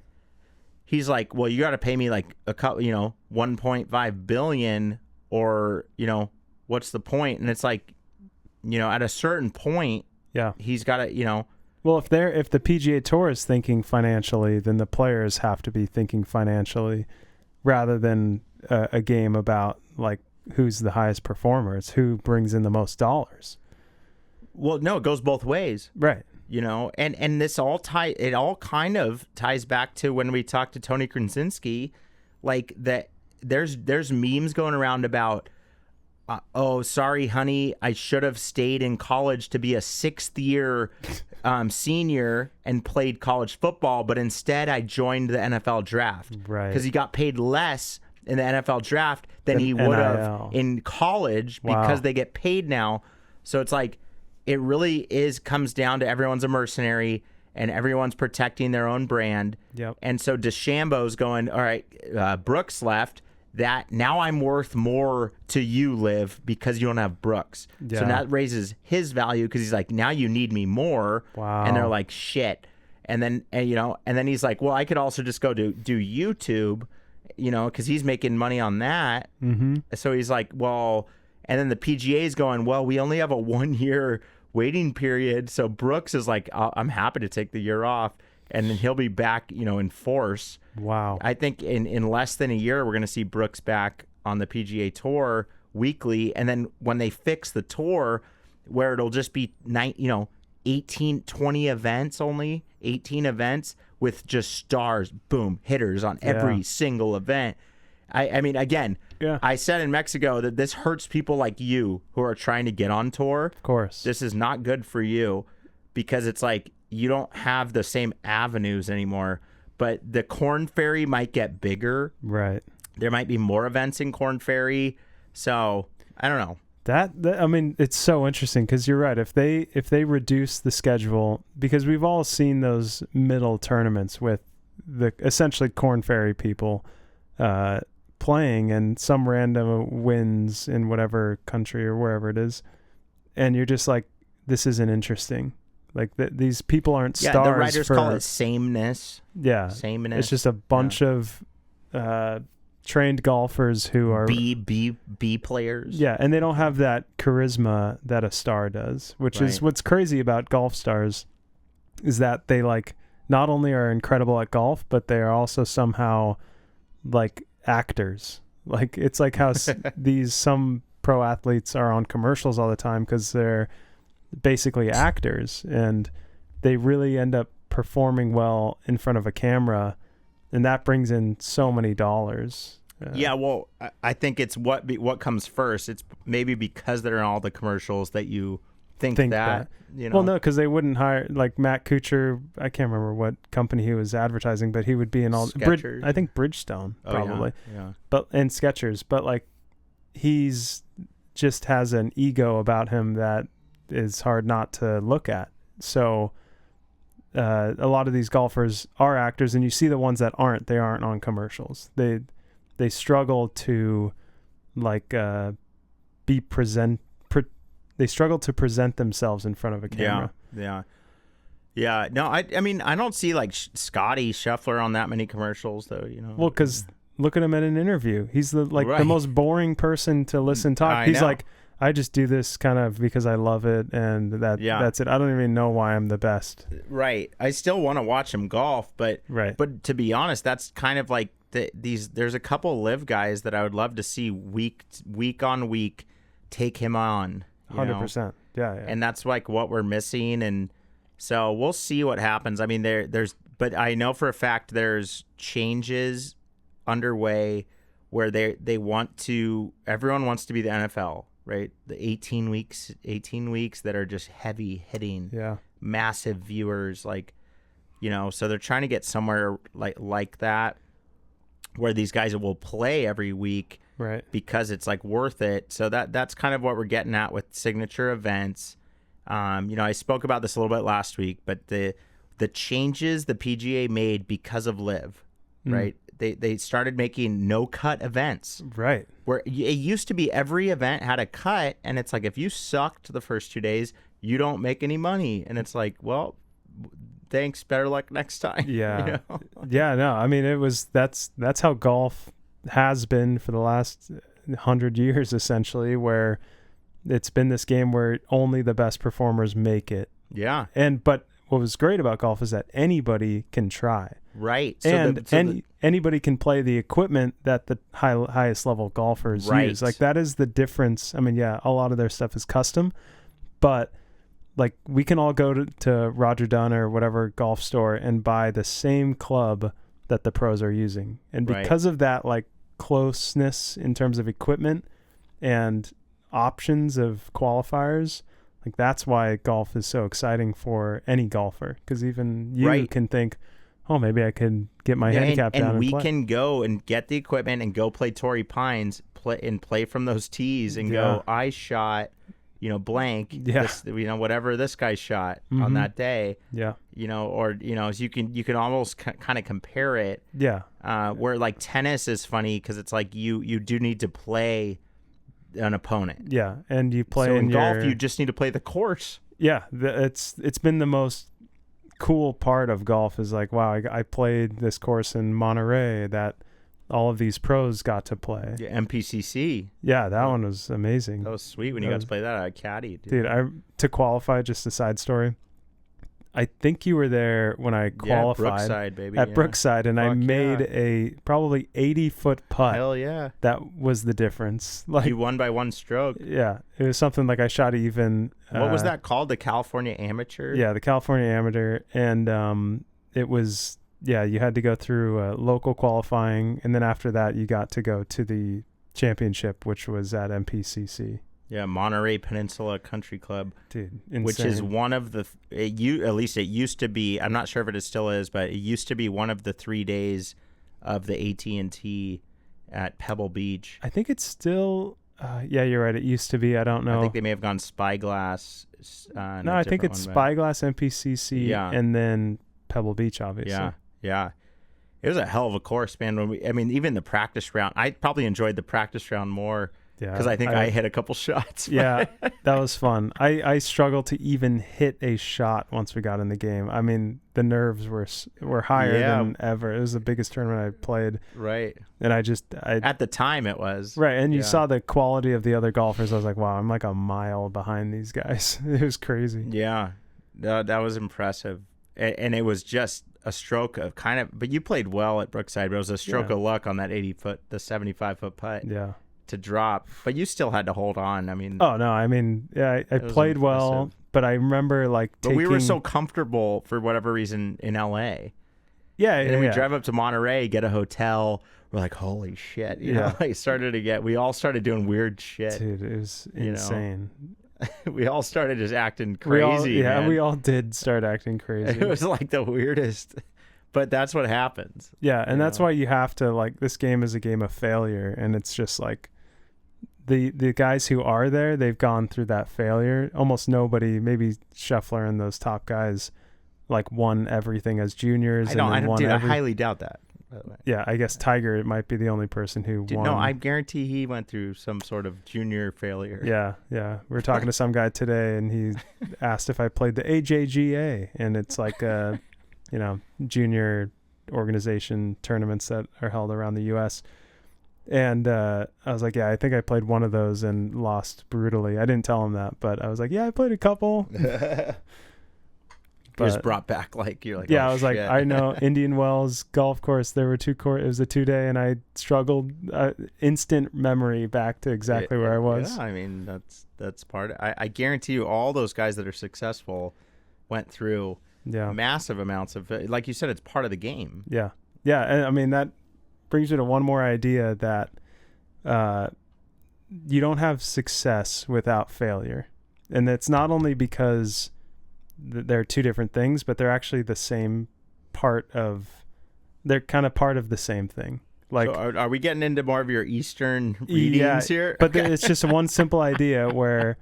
[SPEAKER 1] he's like, well, you got to pay me like a couple, $1.5 billion, or what's the point? And it's like, at a certain point, he's got to,
[SPEAKER 2] Well, if the PGA Tour is thinking financially, then the players have to be thinking financially, rather than a game about like who's the highest performer. It's who brings in the most dollars.
[SPEAKER 1] Well, no, it goes both ways,
[SPEAKER 2] right?
[SPEAKER 1] And this all kind of ties back to when we talked to Tony Krasinski, like that. There's memes going around about, oh, sorry, honey, I should have stayed in college to be a 6th year senior and played college football, but instead I joined the NFL draft.
[SPEAKER 2] Right.
[SPEAKER 1] Because he got paid less in the NFL draft than he would have in college, because they get paid now. So it's like, it really comes down to everyone's a mercenary and everyone's protecting their own brand.
[SPEAKER 2] Yep.
[SPEAKER 1] And so DeChambeau's going, all right, Brooks left. That now I'm worth more to you, Liv, because you don't have Brooks. Yeah. So that raises his value, because he's like, now you need me more.
[SPEAKER 2] Wow.
[SPEAKER 1] And they're like, shit. And then he's like, well, I could also just go do YouTube, because he's making money on that.
[SPEAKER 2] Mm-hmm.
[SPEAKER 1] So he's like, well, and then the PGA is going, well, we only have a 1-year waiting period. So Brooks is like, I'm happy to take the year off, and then he'll be back, in force.
[SPEAKER 2] Wow.
[SPEAKER 1] I think in less than a year, we're going to see Brooks back on the PGA Tour weekly. And then when they fix the tour, where it'll just be 18, 20 events only, 18 events with just stars, boom, hitters on every single event. I mean, again, I said in Mexico that this hurts people like you who are trying to get on tour.
[SPEAKER 2] Of course.
[SPEAKER 1] This is not good for you because it's like you don't have the same avenues anymore. But the Corn Ferry might get bigger.
[SPEAKER 2] Right.
[SPEAKER 1] There might be more events in Corn Ferry. So, I don't know.
[SPEAKER 2] That I mean, it's so interesting because you're right. If they reduce the schedule, because we've all seen those middle tournaments with the essentially Corn Ferry people playing, and some random wins in whatever country or wherever it is, and you're just like, this isn't interesting. Like these people aren't stars.
[SPEAKER 1] Yeah, the writers call it sameness.
[SPEAKER 2] Yeah,
[SPEAKER 1] sameness.
[SPEAKER 2] It's just a bunch of trained golfers who are
[SPEAKER 1] B players.
[SPEAKER 2] Yeah, and they don't have that charisma that a star does, which is what's crazy about golf stars, is that they like not only are incredible at golf, but they are also somehow like actors. Like it's like how some pro athletes are on commercials all the time because they're basically actors, and they really end up performing well in front of a camera, and that brings in so many dollars.
[SPEAKER 1] Yeah, well, I think it's what comes first. It's maybe because they're in all the commercials that you think that. You know?
[SPEAKER 2] Well, no, because they wouldn't hire like Matt Kuchar. I can't remember what company he was advertising, but he would be in all. I think Bridgestone probably.
[SPEAKER 1] Yeah.
[SPEAKER 2] But and Skechers, but like he's just has an ego about him that is hard not to look at. So a lot of these golfers are actors, and you see the ones that aren't. They aren't on commercials. They struggle to like they struggle to present themselves in front of a camera.
[SPEAKER 1] Yeah. No, I mean, I don't see like Scotty Scheffler on that many commercials though, you know.
[SPEAKER 2] Well, because look at him in an interview. He's the most boring person to listen talk. He's like, I just do this kind of because I love it, and that's it. I don't even know why I'm the best.
[SPEAKER 1] Right. I still want to watch him golf, but to be honest, that's kind of like there's a couple live guys that I would love to see week on week take him on.
[SPEAKER 2] 100%. Yeah.
[SPEAKER 1] And that's like what we're missing, and so we'll see what happens. I mean, but I know for a fact there's changes underway where everyone wants to be the NFL. Right, the 18 weeks that are just heavy hitting, massive viewers, like, you know. So they're trying to get somewhere like that, where these guys will play every week,
[SPEAKER 2] right? Because
[SPEAKER 1] it's like worth it. So that's kind of what we're getting at with signature events. I spoke about this a little bit last week, but the changes the PGA made because of Live, right? They started making no-cut events.
[SPEAKER 2] Right.
[SPEAKER 1] Where it used to be every event had a cut, and it's like if you sucked the first 2 days, you don't make any money. And it's like, well, thanks, better luck next time.
[SPEAKER 2] Yeah.
[SPEAKER 1] You know?
[SPEAKER 2] Yeah, no, I mean, that's how golf has been for the last 100 years, essentially, where it's been this game where only the best performers make it.
[SPEAKER 1] Yeah.
[SPEAKER 2] But what was great about golf is that anybody can try.
[SPEAKER 1] Right.
[SPEAKER 2] So anybody can play the equipment that the highest level golfers use. Like that is the difference. I mean, yeah, a lot of their stuff is custom, but like we can all go to Roger Dunn or whatever golf store and buy the same club that the pros are using. And because of that, like closeness in terms of equipment and options of qualifiers, like that's why golf is so exciting for any golfer. Because even you can think, oh, maybe I could get my handicap down and
[SPEAKER 1] we
[SPEAKER 2] play.
[SPEAKER 1] can go and get the equipment and go play Torrey Pines, play from those tees and go, I shot, blank, this, whatever this guy shot on that day.
[SPEAKER 2] Yeah.
[SPEAKER 1] So you can almost kind of compare it.
[SPEAKER 2] Yeah.
[SPEAKER 1] Where like tennis is funny because it's like you do need to play an opponent.
[SPEAKER 2] Yeah. And you play
[SPEAKER 1] in golf, you just need to play the course.
[SPEAKER 2] Yeah. It's been the most cool part of golf is like, wow, I played this course in Monterey that all of these pros got to play.
[SPEAKER 1] Yeah, MPCC.
[SPEAKER 2] Yeah, that one was amazing.
[SPEAKER 1] That was sweet when you got to play that at caddy.
[SPEAKER 2] Dude, to qualify, just a side story, I think you were there when I qualified.
[SPEAKER 1] Brookside, baby.
[SPEAKER 2] At Brookside, and I made a probably 80-foot putt.
[SPEAKER 1] Hell yeah.
[SPEAKER 2] That was the difference. Like,
[SPEAKER 1] you won by 1 stroke.
[SPEAKER 2] Yeah. It was something like I shot even.
[SPEAKER 1] What was that called? The California Amateur?
[SPEAKER 2] Yeah, the California Amateur. And it was, you had to go through local qualifying, and then after that you got to go to the championship, which was at MPCC.
[SPEAKER 1] Yeah, Monterey Peninsula Country Club.
[SPEAKER 2] Dude, insane.
[SPEAKER 1] Which is one of the, at least it used to be, I'm not sure if it still is, but it used to be one of the 3 days of the AT&T at Pebble Beach.
[SPEAKER 2] I think it's still, you're right. It used to be. I don't know.
[SPEAKER 1] I think they may have gone Spyglass.
[SPEAKER 2] No, I think it's Spyglass, MPCC, and then Pebble Beach, obviously.
[SPEAKER 1] Yeah. It was a hell of a course, man. Even the practice round, I probably enjoyed the practice round more. Yeah, because I think I hit a couple shots.
[SPEAKER 2] Yeah, that was fun. I struggled to even hit a shot once we got in the game. I mean, the nerves were higher than ever. It was the biggest tournament I played.
[SPEAKER 1] Right.
[SPEAKER 2] And I
[SPEAKER 1] at the time it was.
[SPEAKER 2] Right, and you saw the quality of the other golfers. I was like, wow, I'm like a mile behind these guys. It was crazy.
[SPEAKER 1] Yeah, that was impressive. And it was just a stroke of but you played well at Brookside, but it was a stroke of luck on that 80-foot, the 75-foot putt.
[SPEAKER 2] Yeah.
[SPEAKER 1] To drop, but you still had to hold on. I
[SPEAKER 2] played well, but I remember
[SPEAKER 1] but we were so comfortable for whatever reason in LA. And then we drive up to Monterey, get a hotel. We're like, holy shit! You know, we all started doing weird shit.
[SPEAKER 2] Dude, it was insane.
[SPEAKER 1] We all started just acting crazy.
[SPEAKER 2] We all did start acting crazy.
[SPEAKER 1] It was like the weirdest. But that's what happens.
[SPEAKER 2] Yeah, and that's why you have to, this game is a game of failure, and it's just like the guys who are there, they've gone through that failure. Almost nobody, maybe Scheffler and those top guys, won everything as juniors. I
[SPEAKER 1] highly doubt that, by the way.
[SPEAKER 2] Yeah, I guess Tiger might be the only person who won.
[SPEAKER 1] No, I guarantee he went through some sort of junior failure.
[SPEAKER 2] Yeah. We were talking to some guy today, and he asked if I played the AJGA, and it's like junior organization tournaments that are held around the U.S. And I was like, I think I played one of those and lost brutally. I didn't tell him that, but I was like, I played a couple.
[SPEAKER 1] Just brought back you're like,
[SPEAKER 2] I was like, I know Indian Wells golf course. There were 2 courses. It was a 2-day, and I struggled. Instant memory back to exactly where I was.
[SPEAKER 1] Yeah, that's part. I guarantee you, all those guys that are successful went through massive amounts of, like you said, it's part of the game.
[SPEAKER 2] Yeah. And that brings you to one more idea that you don't have success without failure. And it's not only because they're 2 different things, but they're actually the same they're kind of part of the same thing.
[SPEAKER 1] So are we getting into more of your Eastern readings here?
[SPEAKER 2] But it's just one simple idea where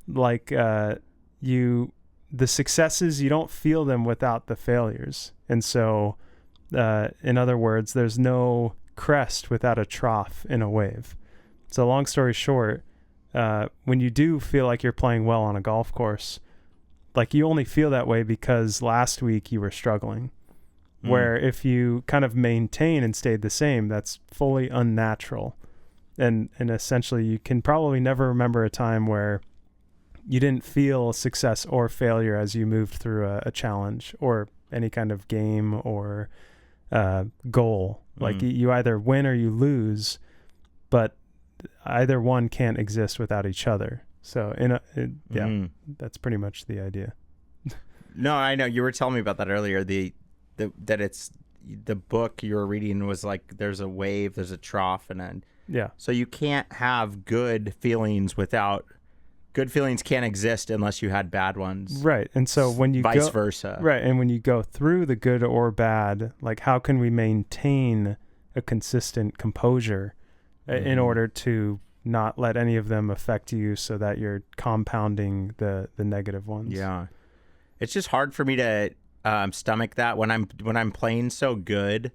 [SPEAKER 2] the successes, you don't feel them without the failures. And so, in other words, there's no crest without a trough in a wave. So long story short, when you do feel like you're playing well on a golf course, you only feel that way because last week you were struggling. Where if you kind of maintain and stayed the same, that's fully unnatural. And essentially you can probably never remember a time where you didn't feel success or failure as you moved through a challenge or any kind of game or goal. You either win or you lose, but either one can't exist without each other. So that's pretty much the idea.
[SPEAKER 1] No, I know you were telling me about that earlier. That it's the book you were reading was there's a wave, there's a trough, and then so you can't have good feelings can't exist unless you had bad ones.
[SPEAKER 2] Right. And so when you
[SPEAKER 1] vice versa.
[SPEAKER 2] Right. And when you go through the good or bad, how can we maintain a consistent composure in order to not let any of them affect you so that you're compounding the negative ones?
[SPEAKER 1] Yeah. It's just hard for me to stomach that when I'm playing so good.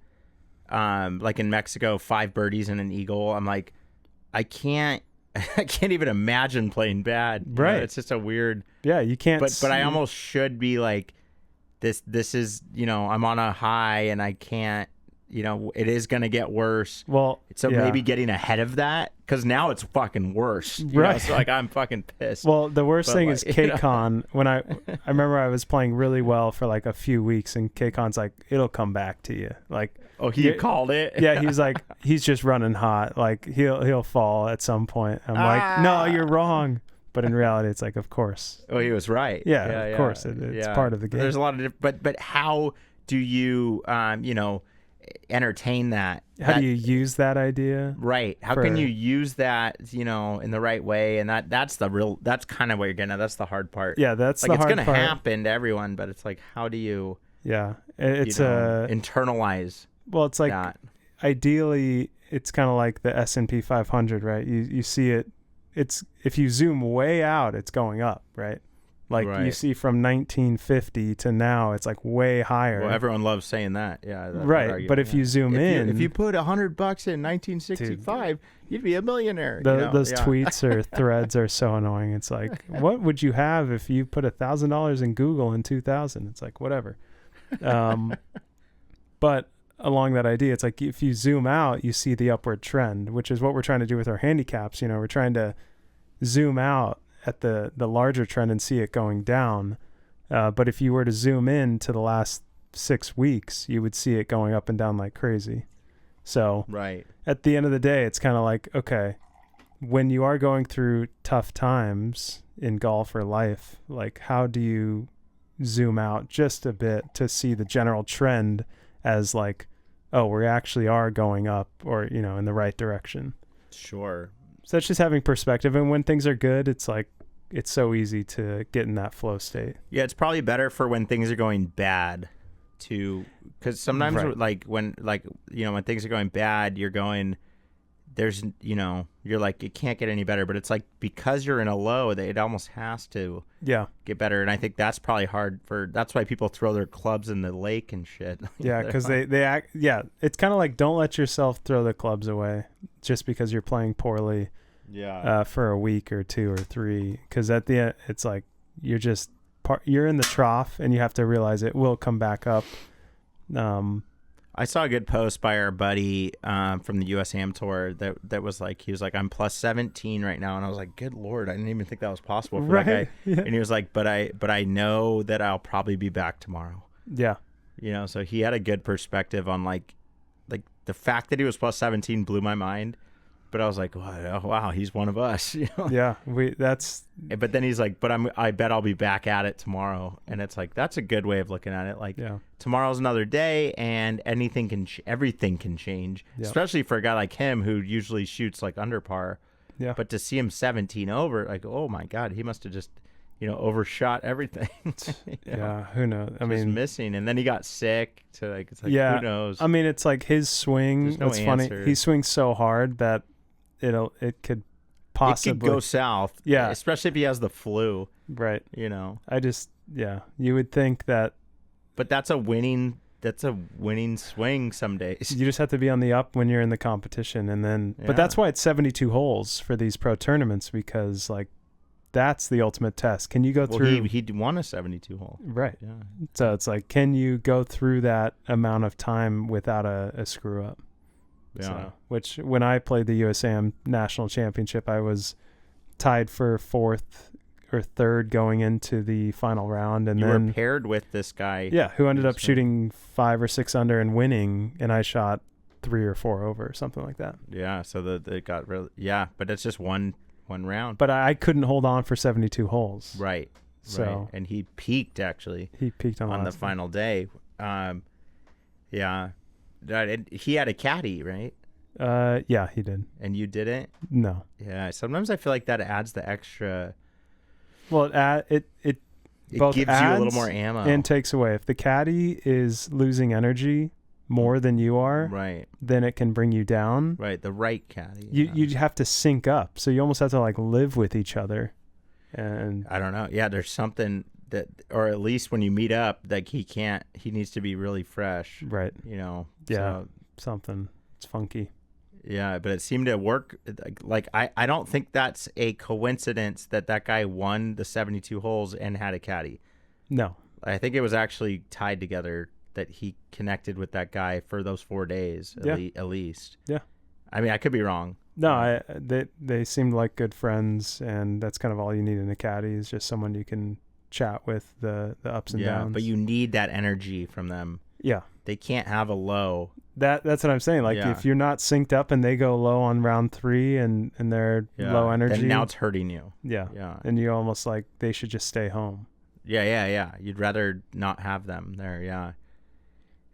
[SPEAKER 1] Like in Mexico, 5 birdies and an eagle. I'm like, I can't even imagine playing bad.
[SPEAKER 2] Right.
[SPEAKER 1] It's just a weird.
[SPEAKER 2] Yeah, you can't.
[SPEAKER 1] But I almost should be like, this is, I'm on a high and I can't, it is going to get worse.
[SPEAKER 2] Well,
[SPEAKER 1] so maybe getting ahead of that, because now it's fucking worse.
[SPEAKER 2] Right.
[SPEAKER 1] So like I'm fucking pissed.
[SPEAKER 2] Well, the worst thing is KCON. When I remember I was playing really well for like a few weeks, and KCON's like, it'll come back to you. Like,
[SPEAKER 1] he called it.
[SPEAKER 2] Yeah, he's like, he's just running hot. Like he'll fall at some point. I'm like, no, you're wrong. But in reality, it's like, of course.
[SPEAKER 1] Oh, he was right.
[SPEAKER 2] Yeah, of course. It's part of the game.
[SPEAKER 1] There's a lot of but how do you, entertain that?
[SPEAKER 2] How do you use that idea?
[SPEAKER 1] Right. How can you use that, in the right way? And that's kind of what you're getting at. That's the hard part.
[SPEAKER 2] Yeah, that's
[SPEAKER 1] like,
[SPEAKER 2] the hard part.
[SPEAKER 1] It's going to happen to everyone, but it's like, how do you
[SPEAKER 2] it's
[SPEAKER 1] internalize
[SPEAKER 2] well, it's like
[SPEAKER 1] that?
[SPEAKER 2] Ideally, it's kind of like the S&P 500, right? You see it. It's if you zoom way out, it's going up, right? Like you see from 1950 to now, it's like way higher.
[SPEAKER 1] Well, everyone loves saying that. Yeah.
[SPEAKER 2] Right. But if you zoom in,
[SPEAKER 1] if you put $100 in 1965, you'd be a millionaire.
[SPEAKER 2] Those tweets or threads are so annoying. It's like, what would you have if you put $1,000 in Google in 2000? It's like, whatever. But along that idea, it's like if you zoom out, you see the upward trend, which is what we're trying to do with our handicaps. We're trying to zoom out at the larger trend and see it going down. But if you were to zoom in to the last 6 weeks, you would see it going up and down like crazy. So at the end of the day, it's kind of like, okay, when you are going through tough times in golf or life, like how do you zoom out just a bit to see the general trend as like, oh, we actually are going up or, in the right direction.
[SPEAKER 1] Sure.
[SPEAKER 2] So that's just having perspective. And when things are good, it's like, it's so easy to get in that flow state.
[SPEAKER 1] Yeah, it's probably better for when things are going bad because sometimes when things are going bad, you're going, you're like, it can't get any better, but it's like, because you're in a low, it almost has to get better. And I think that's probably hard that's why people throw their clubs in the lake and shit.
[SPEAKER 2] Yeah. Cause they act, it's kind of like, don't let yourself throw the clubs away just because you're playing poorly for a week or 2 or 3. Cause at the end, it's like, you're in the trough and you have to realize it will come back up.
[SPEAKER 1] I saw a good post by our buddy from the US Am Tour that was like, he was like, I'm plus 17 right now. And I was like, good Lord, I didn't even think that was possible for that guy. Yeah. And he was like, but I know that I'll probably be back tomorrow.
[SPEAKER 2] Yeah.
[SPEAKER 1] So he had a good perspective on like the fact that he was plus 17 blew my mind. But I was like, wow, he's one of us.
[SPEAKER 2] Yeah,
[SPEAKER 1] But then he's like, but I bet I'll be back at it tomorrow. And it's like, that's a good way of looking at it. Like, tomorrow's another day, and everything can change. Yeah. Especially for a guy like him who usually shoots like under par. Yeah. But to see him 17 over, like, oh my God, he must have just overshot everything.
[SPEAKER 2] Yeah, who knows? I mean,
[SPEAKER 1] missing, and then he got sick. So like, it's like, who knows?
[SPEAKER 2] I mean, it's like his swing. It's funny. He swings so hard that it could possibly
[SPEAKER 1] go south. Yeah, especially if he has the flu.
[SPEAKER 2] Right.
[SPEAKER 1] I
[SPEAKER 2] just you would think that,
[SPEAKER 1] but that's a winning swing some days.
[SPEAKER 2] You just have to be on the up when you're in the competition, and then. Yeah. But that's why it's 72 holes for these pro tournaments, because like. That's the ultimate test. Can you go through?
[SPEAKER 1] He won a 72 hole.
[SPEAKER 2] Right. Yeah. So it's like, can you go through that amount of time without a screw up? Yeah. So, which when I played the USAM National Championship, I was tied for 4th or 3rd going into the final round, and then
[SPEAKER 1] were paired with this guy.
[SPEAKER 2] Yeah, who ended up shooting 5 or 6 under and winning, and I shot 3 or 4 over, something like that.
[SPEAKER 1] Yeah. So it got really. Yeah, but it's just one round.
[SPEAKER 2] But I couldn't hold on for 72 holes.
[SPEAKER 1] Right. So and he peaked actually.
[SPEAKER 2] He peaked on
[SPEAKER 1] the final day. Yeah. He had a caddy, right?
[SPEAKER 2] Yeah, he did.
[SPEAKER 1] And you didn't?
[SPEAKER 2] No.
[SPEAKER 1] Yeah. Sometimes I feel like that adds the extra.
[SPEAKER 2] Well, it both
[SPEAKER 1] gives
[SPEAKER 2] adds
[SPEAKER 1] you a little more ammo
[SPEAKER 2] and takes away. If the caddy is losing energy more than you are,
[SPEAKER 1] right,
[SPEAKER 2] then it can bring you down.
[SPEAKER 1] Right, the right caddy.
[SPEAKER 2] You have to sync up, so you almost have to like live with each other. And
[SPEAKER 1] I don't know. Yeah, there's something that, or at least when you meet up, like he needs to be really fresh.
[SPEAKER 2] Right.
[SPEAKER 1] Yeah.
[SPEAKER 2] So, something. It's funky.
[SPEAKER 1] Yeah, but it seemed to work. Like I don't think that's a coincidence that guy won the 72 holes and had a caddy.
[SPEAKER 2] No.
[SPEAKER 1] I think it was actually tied together. that he connected with that guy for those 4 days at least.
[SPEAKER 2] Yeah.
[SPEAKER 1] I mean, I could be wrong.
[SPEAKER 2] No, they seemed like good friends, and that's kind of all you need in a caddy is just someone you can chat with the ups and downs.
[SPEAKER 1] But you need that energy from them.
[SPEAKER 2] Yeah.
[SPEAKER 1] They can't have a low.
[SPEAKER 2] That's what I'm saying. Like if you're not synced up and they go low on round 3 and they're low energy,
[SPEAKER 1] then now it's hurting you.
[SPEAKER 2] Yeah. And you almost like they should just stay home.
[SPEAKER 1] Yeah. You'd rather not have them there.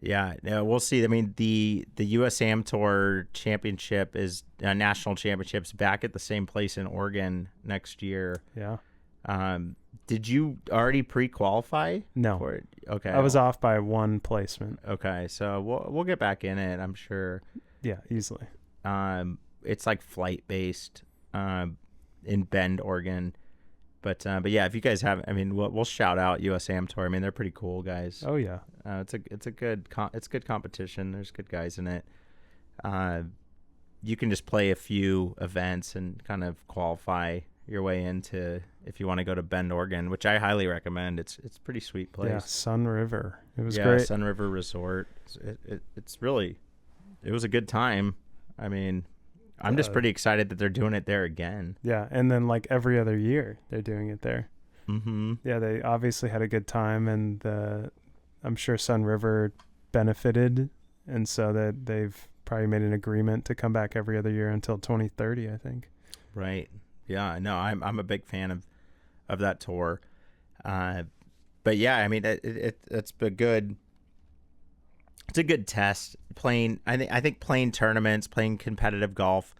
[SPEAKER 1] Yeah, we'll see. I mean, the US Am Tour Championship is national championships back at the same place in Oregon next year.
[SPEAKER 2] Yeah.
[SPEAKER 1] Did you already pre-qualify?
[SPEAKER 2] No.
[SPEAKER 1] For it? Okay.
[SPEAKER 2] I was off by 1 placement.
[SPEAKER 1] Okay, so we'll get back in it, I'm sure.
[SPEAKER 2] Yeah, easily.
[SPEAKER 1] It's like flight based in Bend, Oregon. But yeah, if you guys have, I mean, we'll shout out US Am Tour. I mean, they're pretty cool guys.
[SPEAKER 2] Oh yeah.
[SPEAKER 1] It's good competition. There's good guys in it. You can just play a few events and kind of qualify your way into if you want to go to Bend, Oregon, which I highly recommend. It's a pretty sweet place.
[SPEAKER 2] Yeah, Sun River. It was great.
[SPEAKER 1] Sun River Resort. It was a good time. I mean, I'm just pretty excited that they're doing it there again.
[SPEAKER 2] Yeah, and then like every other year they're doing it there.
[SPEAKER 1] Mm-hmm.
[SPEAKER 2] Yeah, they obviously had a good time, and I'm sure Sun River benefited, and so that they've probably made an agreement to come back every other year until 2030, I think.
[SPEAKER 1] Right. Yeah. No, I'm a big fan of that tour. But yeah, I mean, it's a good. It's a good test. I think playing tournaments, playing competitive golf,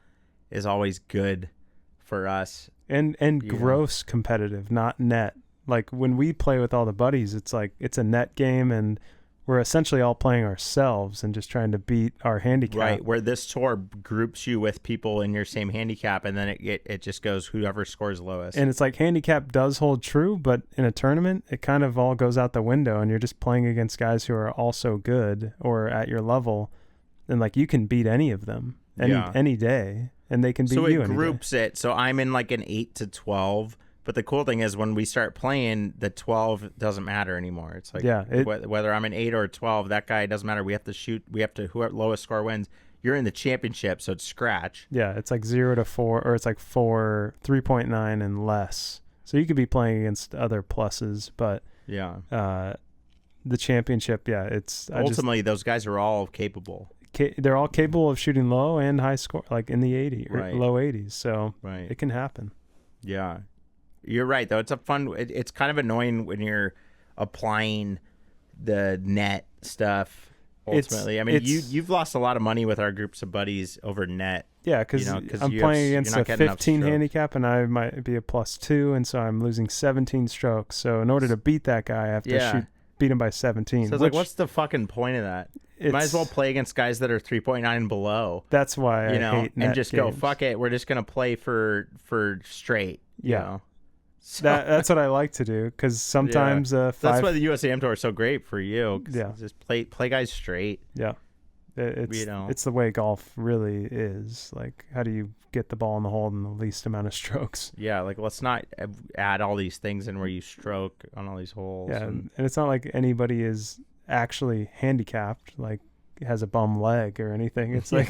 [SPEAKER 1] is always good for us.
[SPEAKER 2] And gross competitive, not net. Like when we play with all the buddies, it's like it's a net game, and we're essentially all playing ourselves and just trying to beat our handicap.
[SPEAKER 1] Right. Where this tour groups you with people in your same handicap, and then it just goes whoever scores lowest.
[SPEAKER 2] And it's like handicap does hold true, but in a tournament, it kind of all goes out the window, and you're just playing against guys who are also good or at your level, and like you can beat any of them any day, and they can beat you any day.
[SPEAKER 1] So it groups it. So I'm in like an 8 to 12. But the cool thing is when we start playing, the 12 doesn't matter anymore. It's like whether I'm an 8 or a 12, that guy doesn't matter. We have to shoot. We have to whoever lowest score wins. You're in the championship, so it's scratch.
[SPEAKER 2] Yeah, it's like 0 to 4, or it's like 3.9 and less. So you could be playing against other pluses, but the championship, it's
[SPEAKER 1] ultimately those guys are all capable.
[SPEAKER 2] They're all capable of shooting low and high score, like in the 80s or low 80s. So it can happen.
[SPEAKER 1] Yeah. You're right, though. It's it's kind of annoying when you're applying the net stuff. Ultimately, you've lost a lot of money with our groups of buddies over net.
[SPEAKER 2] Yeah, because I'm playing against a 15 handicap, and I might be a +2, and so I'm losing 17 strokes. So in order to beat that guy, I have to beat him by 17.
[SPEAKER 1] So it's like, what's the fucking point of that? Might as well play against guys that are 3.9 and below.
[SPEAKER 2] That's why I hate net
[SPEAKER 1] and just
[SPEAKER 2] games.
[SPEAKER 1] Go fuck it. We're just gonna play for straight.
[SPEAKER 2] Yeah. So. That's what I like to do, because sometimes
[SPEAKER 1] that's why the US Am Tour is so great for you.
[SPEAKER 2] Yeah,
[SPEAKER 1] just play guys straight.
[SPEAKER 2] Yeah, it's the way golf really is. Like, how do you get the ball in the hole in the least amount of strokes?
[SPEAKER 1] Yeah, like let's not add all these things in where you stroke on all these holes.
[SPEAKER 2] Yeah, and it's not like anybody is actually handicapped, like has a bum leg or anything. It's like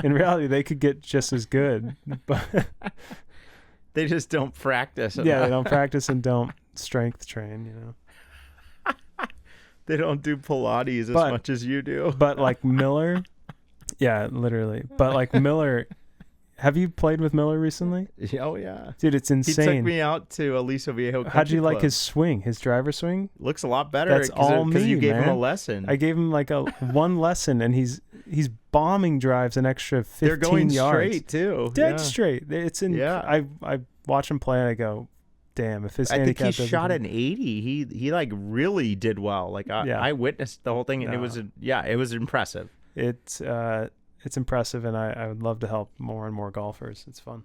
[SPEAKER 2] in reality they could get just as good, but.
[SPEAKER 1] They just don't practice.
[SPEAKER 2] Yeah, they don't practice and don't strength train,
[SPEAKER 1] They don't do Pilates as much as you do.
[SPEAKER 2] But like Miller, yeah, literally. But like Miller, have you played with Miller recently?
[SPEAKER 1] Oh, yeah.
[SPEAKER 2] Dude, it's insane.
[SPEAKER 1] He took me out to Aliso Viejo Country
[SPEAKER 2] How'd you like
[SPEAKER 1] Club.
[SPEAKER 2] his swing, his driver swing?
[SPEAKER 1] Looks a lot better.
[SPEAKER 2] That's all me,
[SPEAKER 1] you gave
[SPEAKER 2] man.
[SPEAKER 1] him a lesson.
[SPEAKER 2] I gave him like one lesson, and he's bombing drives an extra 15
[SPEAKER 1] They're going
[SPEAKER 2] yards.
[SPEAKER 1] straight, too.
[SPEAKER 2] Dead straight. It's in. Yeah. I watch him play, and I go, damn, if his handicap
[SPEAKER 1] I think he shot an 80. He like really did well. Like I witnessed the whole thing, and it was impressive.
[SPEAKER 2] It's impressive, and I would love to help more and more golfers. It's fun.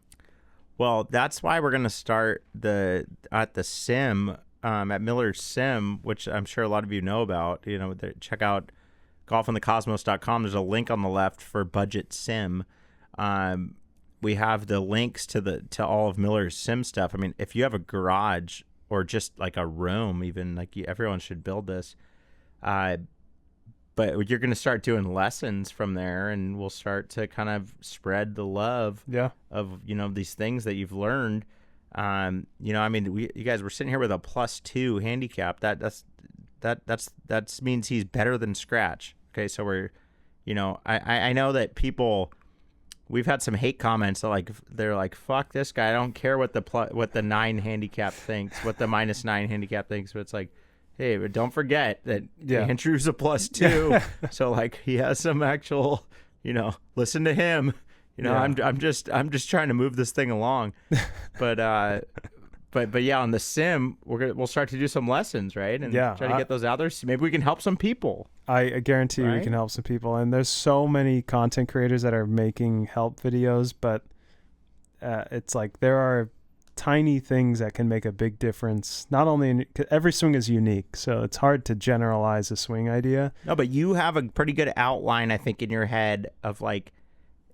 [SPEAKER 1] Well, that's why we're gonna start at the sim at Miller's Sim, which I'm sure a lot of you know about. Check out golfinthecosmos.com. There's a link on the left for budget sim. We have the links to all of Miller's sim stuff. I mean, if you have a garage or just like a room, even like everyone should build this. but you're going to start doing lessons from there, and we'll start to kind of spread the love of, these things that you've learned. You guys were sitting here with a +2 handicap. That means he's better than scratch. Okay. So we're, I know that people, we've had some hate comments that they're like, fuck this guy. I don't care what the 9 handicap thinks, what the -9 handicap thinks. But it's like, hey, but don't forget that Andrew's a +2. So he has some actual, listen to him. I'm just trying to move this thing along. But yeah, on the sim, we'll start to do some lessons, right? And try to get those out there. So maybe we can help some people.
[SPEAKER 2] I guarantee we can help some people. And there's so many content creators that are making help videos, but it's there are tiny things that can make a big difference. Not only every swing is unique, so it's hard to generalize a swing idea.
[SPEAKER 1] No, but you have a pretty good outline, I think, in your head of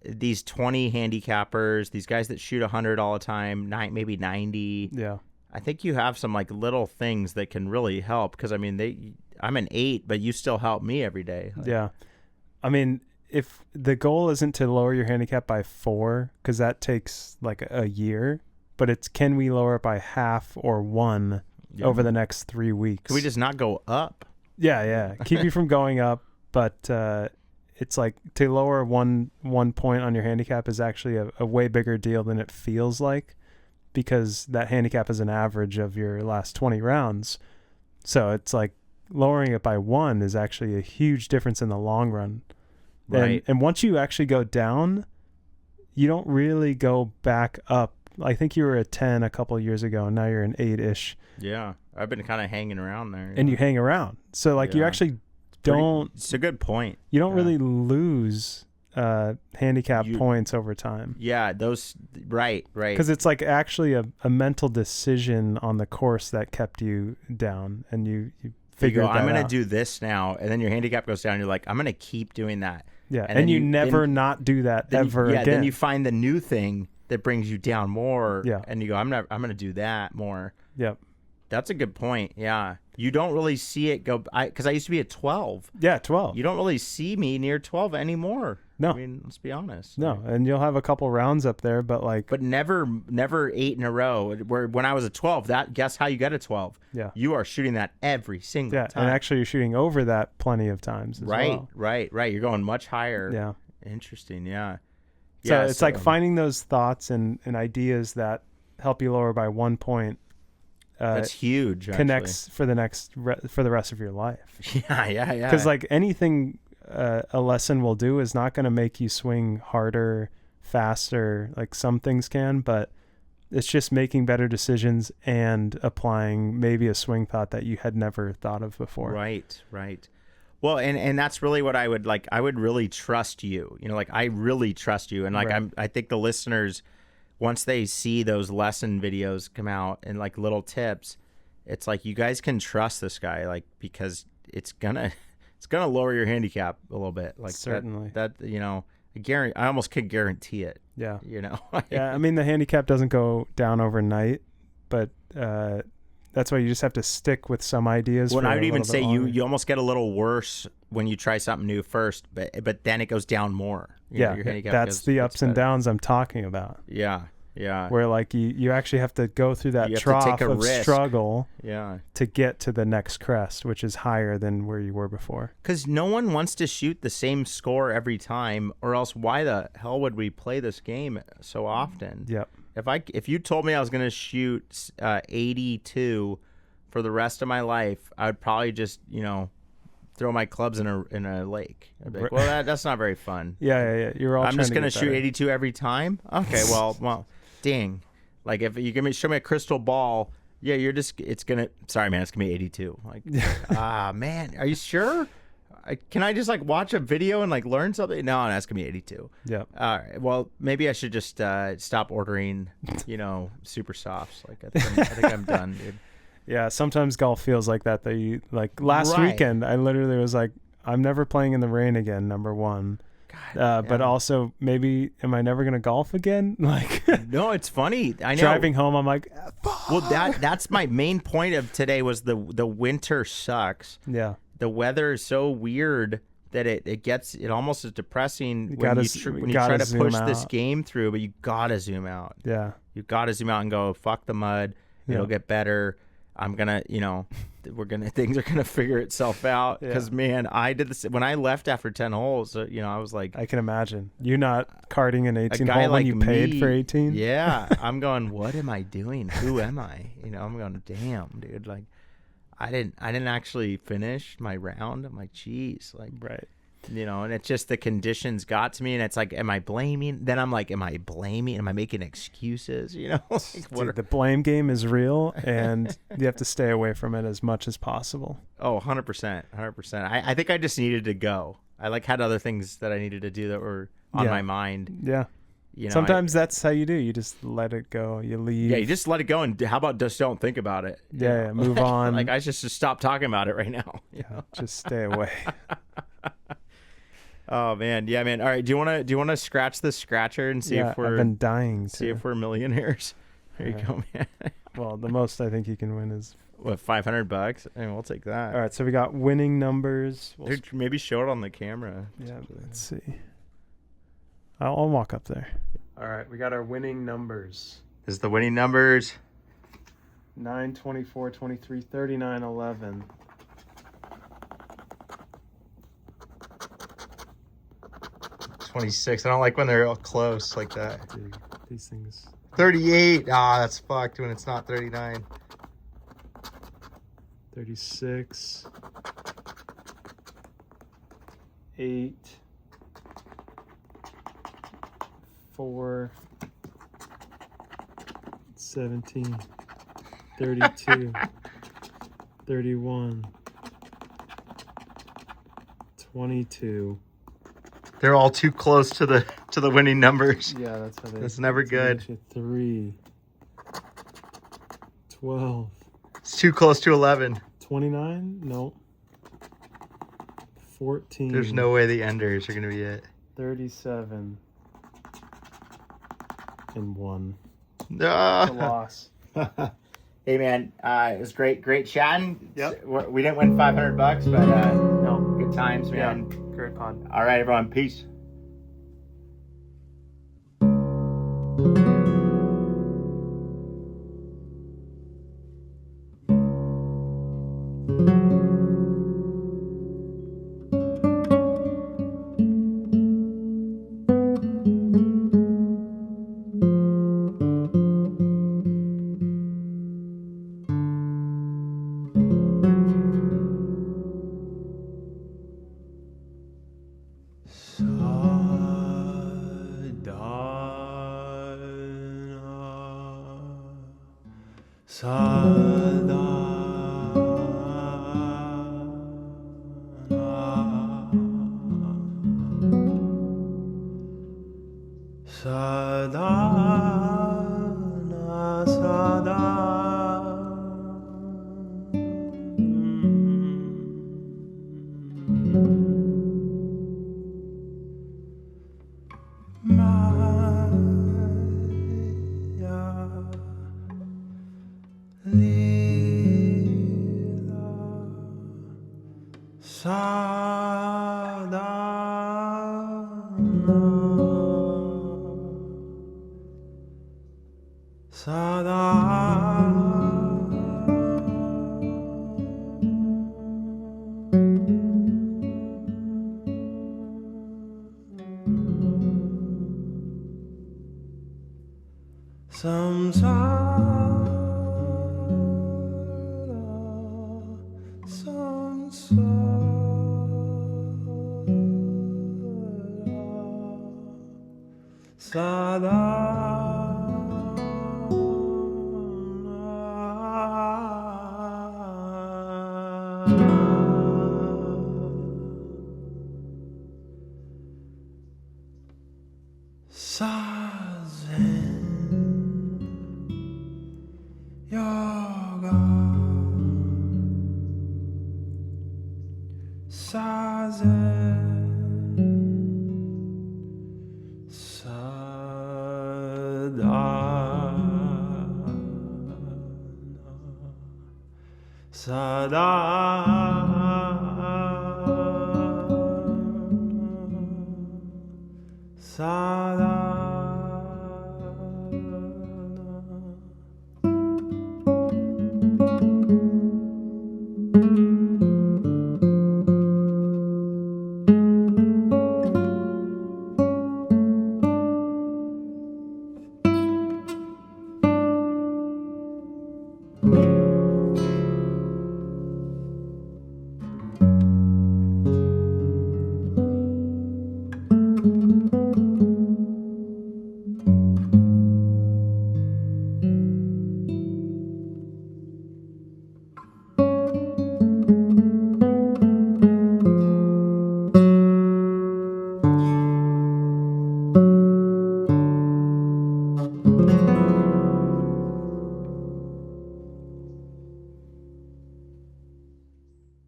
[SPEAKER 1] these 20 handicappers, these guys that shoot 100 all the time, maybe 90.
[SPEAKER 2] Yeah.
[SPEAKER 1] I think you have some little things that can really help, because I'm an 8, but you still help me every day.
[SPEAKER 2] Yeah. I mean, if the goal isn't to lower your handicap by 4, because that takes a year, but it's, can we lower it by half or 1 over the next 3 weeks?
[SPEAKER 1] Can we just not go up?
[SPEAKER 2] Yeah. Keep you from going up, but it's to lower one point on your handicap is actually a way bigger deal than it feels like, because that handicap is an average of your last 20 rounds. So it's lowering it by 1 is actually a huge difference in the long run.
[SPEAKER 1] Right.
[SPEAKER 2] And once you actually go down, you don't really go back up. I think you were a 10 a couple of years ago, and now you're an 8-ish.
[SPEAKER 1] Yeah, I've been kind of hanging around there.
[SPEAKER 2] And you hang around. So you actually
[SPEAKER 1] it's a good point.
[SPEAKER 2] You don't really lose handicap points over time.
[SPEAKER 1] Yeah, those, right.
[SPEAKER 2] Because it's actually a mental decision on the course that kept you down, and you figure that out.
[SPEAKER 1] I'm going to do this now, and then your handicap goes down. You're like, I'm going to keep doing that.
[SPEAKER 2] Yeah, and you never not do that ever again.
[SPEAKER 1] Then you find the new thing that brings you down more. Yeah. And you go, I'm going to do that more.
[SPEAKER 2] Yep.
[SPEAKER 1] That's a good point. Yeah. You don't really see it go, because I used to be at 12.
[SPEAKER 2] Yeah, 12.
[SPEAKER 1] You don't really see me near 12 anymore.
[SPEAKER 2] No.
[SPEAKER 1] I mean, let's be honest.
[SPEAKER 2] No, and you'll have a couple rounds up there, but
[SPEAKER 1] But never 8 in a row. Where when I was at 12, guess how you get a 12?
[SPEAKER 2] Yeah.
[SPEAKER 1] You are shooting that every single time.
[SPEAKER 2] And actually you're shooting over that plenty of times as well.
[SPEAKER 1] Right. You're going much higher.
[SPEAKER 2] Yeah.
[SPEAKER 1] Interesting, yeah.
[SPEAKER 2] So it's finding those thoughts and ideas that help you lower by 1 point.
[SPEAKER 1] That's huge.
[SPEAKER 2] Connects for the rest of your life.
[SPEAKER 1] Yeah.
[SPEAKER 2] Because anything a lesson will do is not going to make you swing harder, faster. Some things can, but it's just making better decisions and applying maybe a swing thought that you had never thought of before.
[SPEAKER 1] Right. Well, and that's really what I would like. I would really trust you. I really trust you, and I think the listeners, once they see those lesson videos come out and little tips, it's you guys can trust this guy, because it's gonna lower your handicap a little bit.
[SPEAKER 2] Certainly.
[SPEAKER 1] That I almost could guarantee it.
[SPEAKER 2] Yeah.
[SPEAKER 1] Yeah.
[SPEAKER 2] I mean, the handicap doesn't go down overnight, but that's why you just have to stick with some ideas.
[SPEAKER 1] Well, I would even say you almost get a little worse when you try something new first, but then it goes down more.
[SPEAKER 2] Your handicap that's the ups and downs I'm talking about.
[SPEAKER 1] Yeah.
[SPEAKER 2] Where you actually have to go through that trough of struggle to get to the next crest, which is higher than where you were before.
[SPEAKER 1] Because no one wants to shoot the same score every time, or else why the hell would we play this game so often?
[SPEAKER 2] Yep.
[SPEAKER 1] If you told me I was going to shoot 82 for the rest of my life, I would probably just, throw my clubs in a lake. I'd be like, well, that's not very fun.
[SPEAKER 2] Yeah. You're all.
[SPEAKER 1] I'm just going to shoot 82 every time. Okay, well, dang. If you show me a crystal ball, it's gonna. Sorry, man, it's gonna be 82. Man, are you sure? Can I just watch a video and learn something? No, that's gonna be 82.
[SPEAKER 2] Yeah.
[SPEAKER 1] All right. Well, maybe I should just stop ordering, super softs. I think I'm done, dude.
[SPEAKER 2] Yeah. Sometimes golf feels like that. Last weekend, I literally was I'm never playing in the rain again. Number one. God, but also maybe am I never gonna golf again?
[SPEAKER 1] No, it's funny. I know.
[SPEAKER 2] Driving home, I'm like, fuck.
[SPEAKER 1] Well, that's my main point of today was the winter sucks.
[SPEAKER 2] Yeah.
[SPEAKER 1] The weather is so weird that it almost is depressing when you try to push this game through, but you gotta zoom out.
[SPEAKER 2] Yeah.
[SPEAKER 1] You gotta zoom out and go, fuck the mud. It'll get better. I'm gonna, things are gonna figure itself out. Because man, I did this when I left after 10 holes. I was like,
[SPEAKER 2] I can imagine you not karting an 18 hole when you paid for 18.
[SPEAKER 1] Yeah, I'm going, what am I doing? Who am I? I'm going, damn, dude. Like, I didn't actually finish my round. I'm like, geez, like,
[SPEAKER 2] right.
[SPEAKER 1] And it's just the conditions got to me, and it's like, am I blaming? Then I'm like, am I blaming? Am I making excuses? Like,
[SPEAKER 2] Dude, the blame game is real, and you have to stay away from it as much as possible.
[SPEAKER 1] Oh, 100%. I think I just needed to go. I had other things that I needed to do that were on my mind.
[SPEAKER 2] Yeah. Sometimes that's how you do. You just let it go. You leave.
[SPEAKER 1] Yeah, you just let it go, and how about just don't think about it?
[SPEAKER 2] Yeah, move on.
[SPEAKER 1] Like, I just stop talking about it right now.
[SPEAKER 2] Just stay away.
[SPEAKER 1] Oh man, yeah, man. All right, do you want to scratch the scratcher and see if we're
[SPEAKER 2] I've been dying to
[SPEAKER 1] see if we're millionaires? There you go, man.
[SPEAKER 2] Well, the most I think you can win is
[SPEAKER 1] what, $500? I mean, we'll take that.
[SPEAKER 2] All right, so we got winning numbers.
[SPEAKER 1] Maybe show it on the camera.
[SPEAKER 2] Yeah, let's see. I'll walk up there. All right, we got our winning numbers.
[SPEAKER 1] This is the winning numbers.
[SPEAKER 2] 9, 24, 23, 39, 11.
[SPEAKER 1] 26. I don't like when they're all close like that.
[SPEAKER 2] Dude, these things.
[SPEAKER 1] 38. That's fucked when it's not 39.
[SPEAKER 2] 36. 8. 4. 17. 32. 31. 22.
[SPEAKER 1] They're all too close to the winning numbers.
[SPEAKER 2] Yeah, that's how they.
[SPEAKER 1] That's never good.
[SPEAKER 2] 3. 12.
[SPEAKER 1] It's too close to 11.
[SPEAKER 2] 29? No. 14.
[SPEAKER 1] There's no way the enders are gonna be it.
[SPEAKER 2] 37. And 1.
[SPEAKER 1] No.
[SPEAKER 2] A loss.
[SPEAKER 1] Hey man, it was great chatting.
[SPEAKER 2] Yep.
[SPEAKER 1] We didn't win $500, but
[SPEAKER 2] no,
[SPEAKER 1] good times, man.
[SPEAKER 2] Yeah, great pod.
[SPEAKER 1] All right, everyone, peace.
[SPEAKER 2] Sa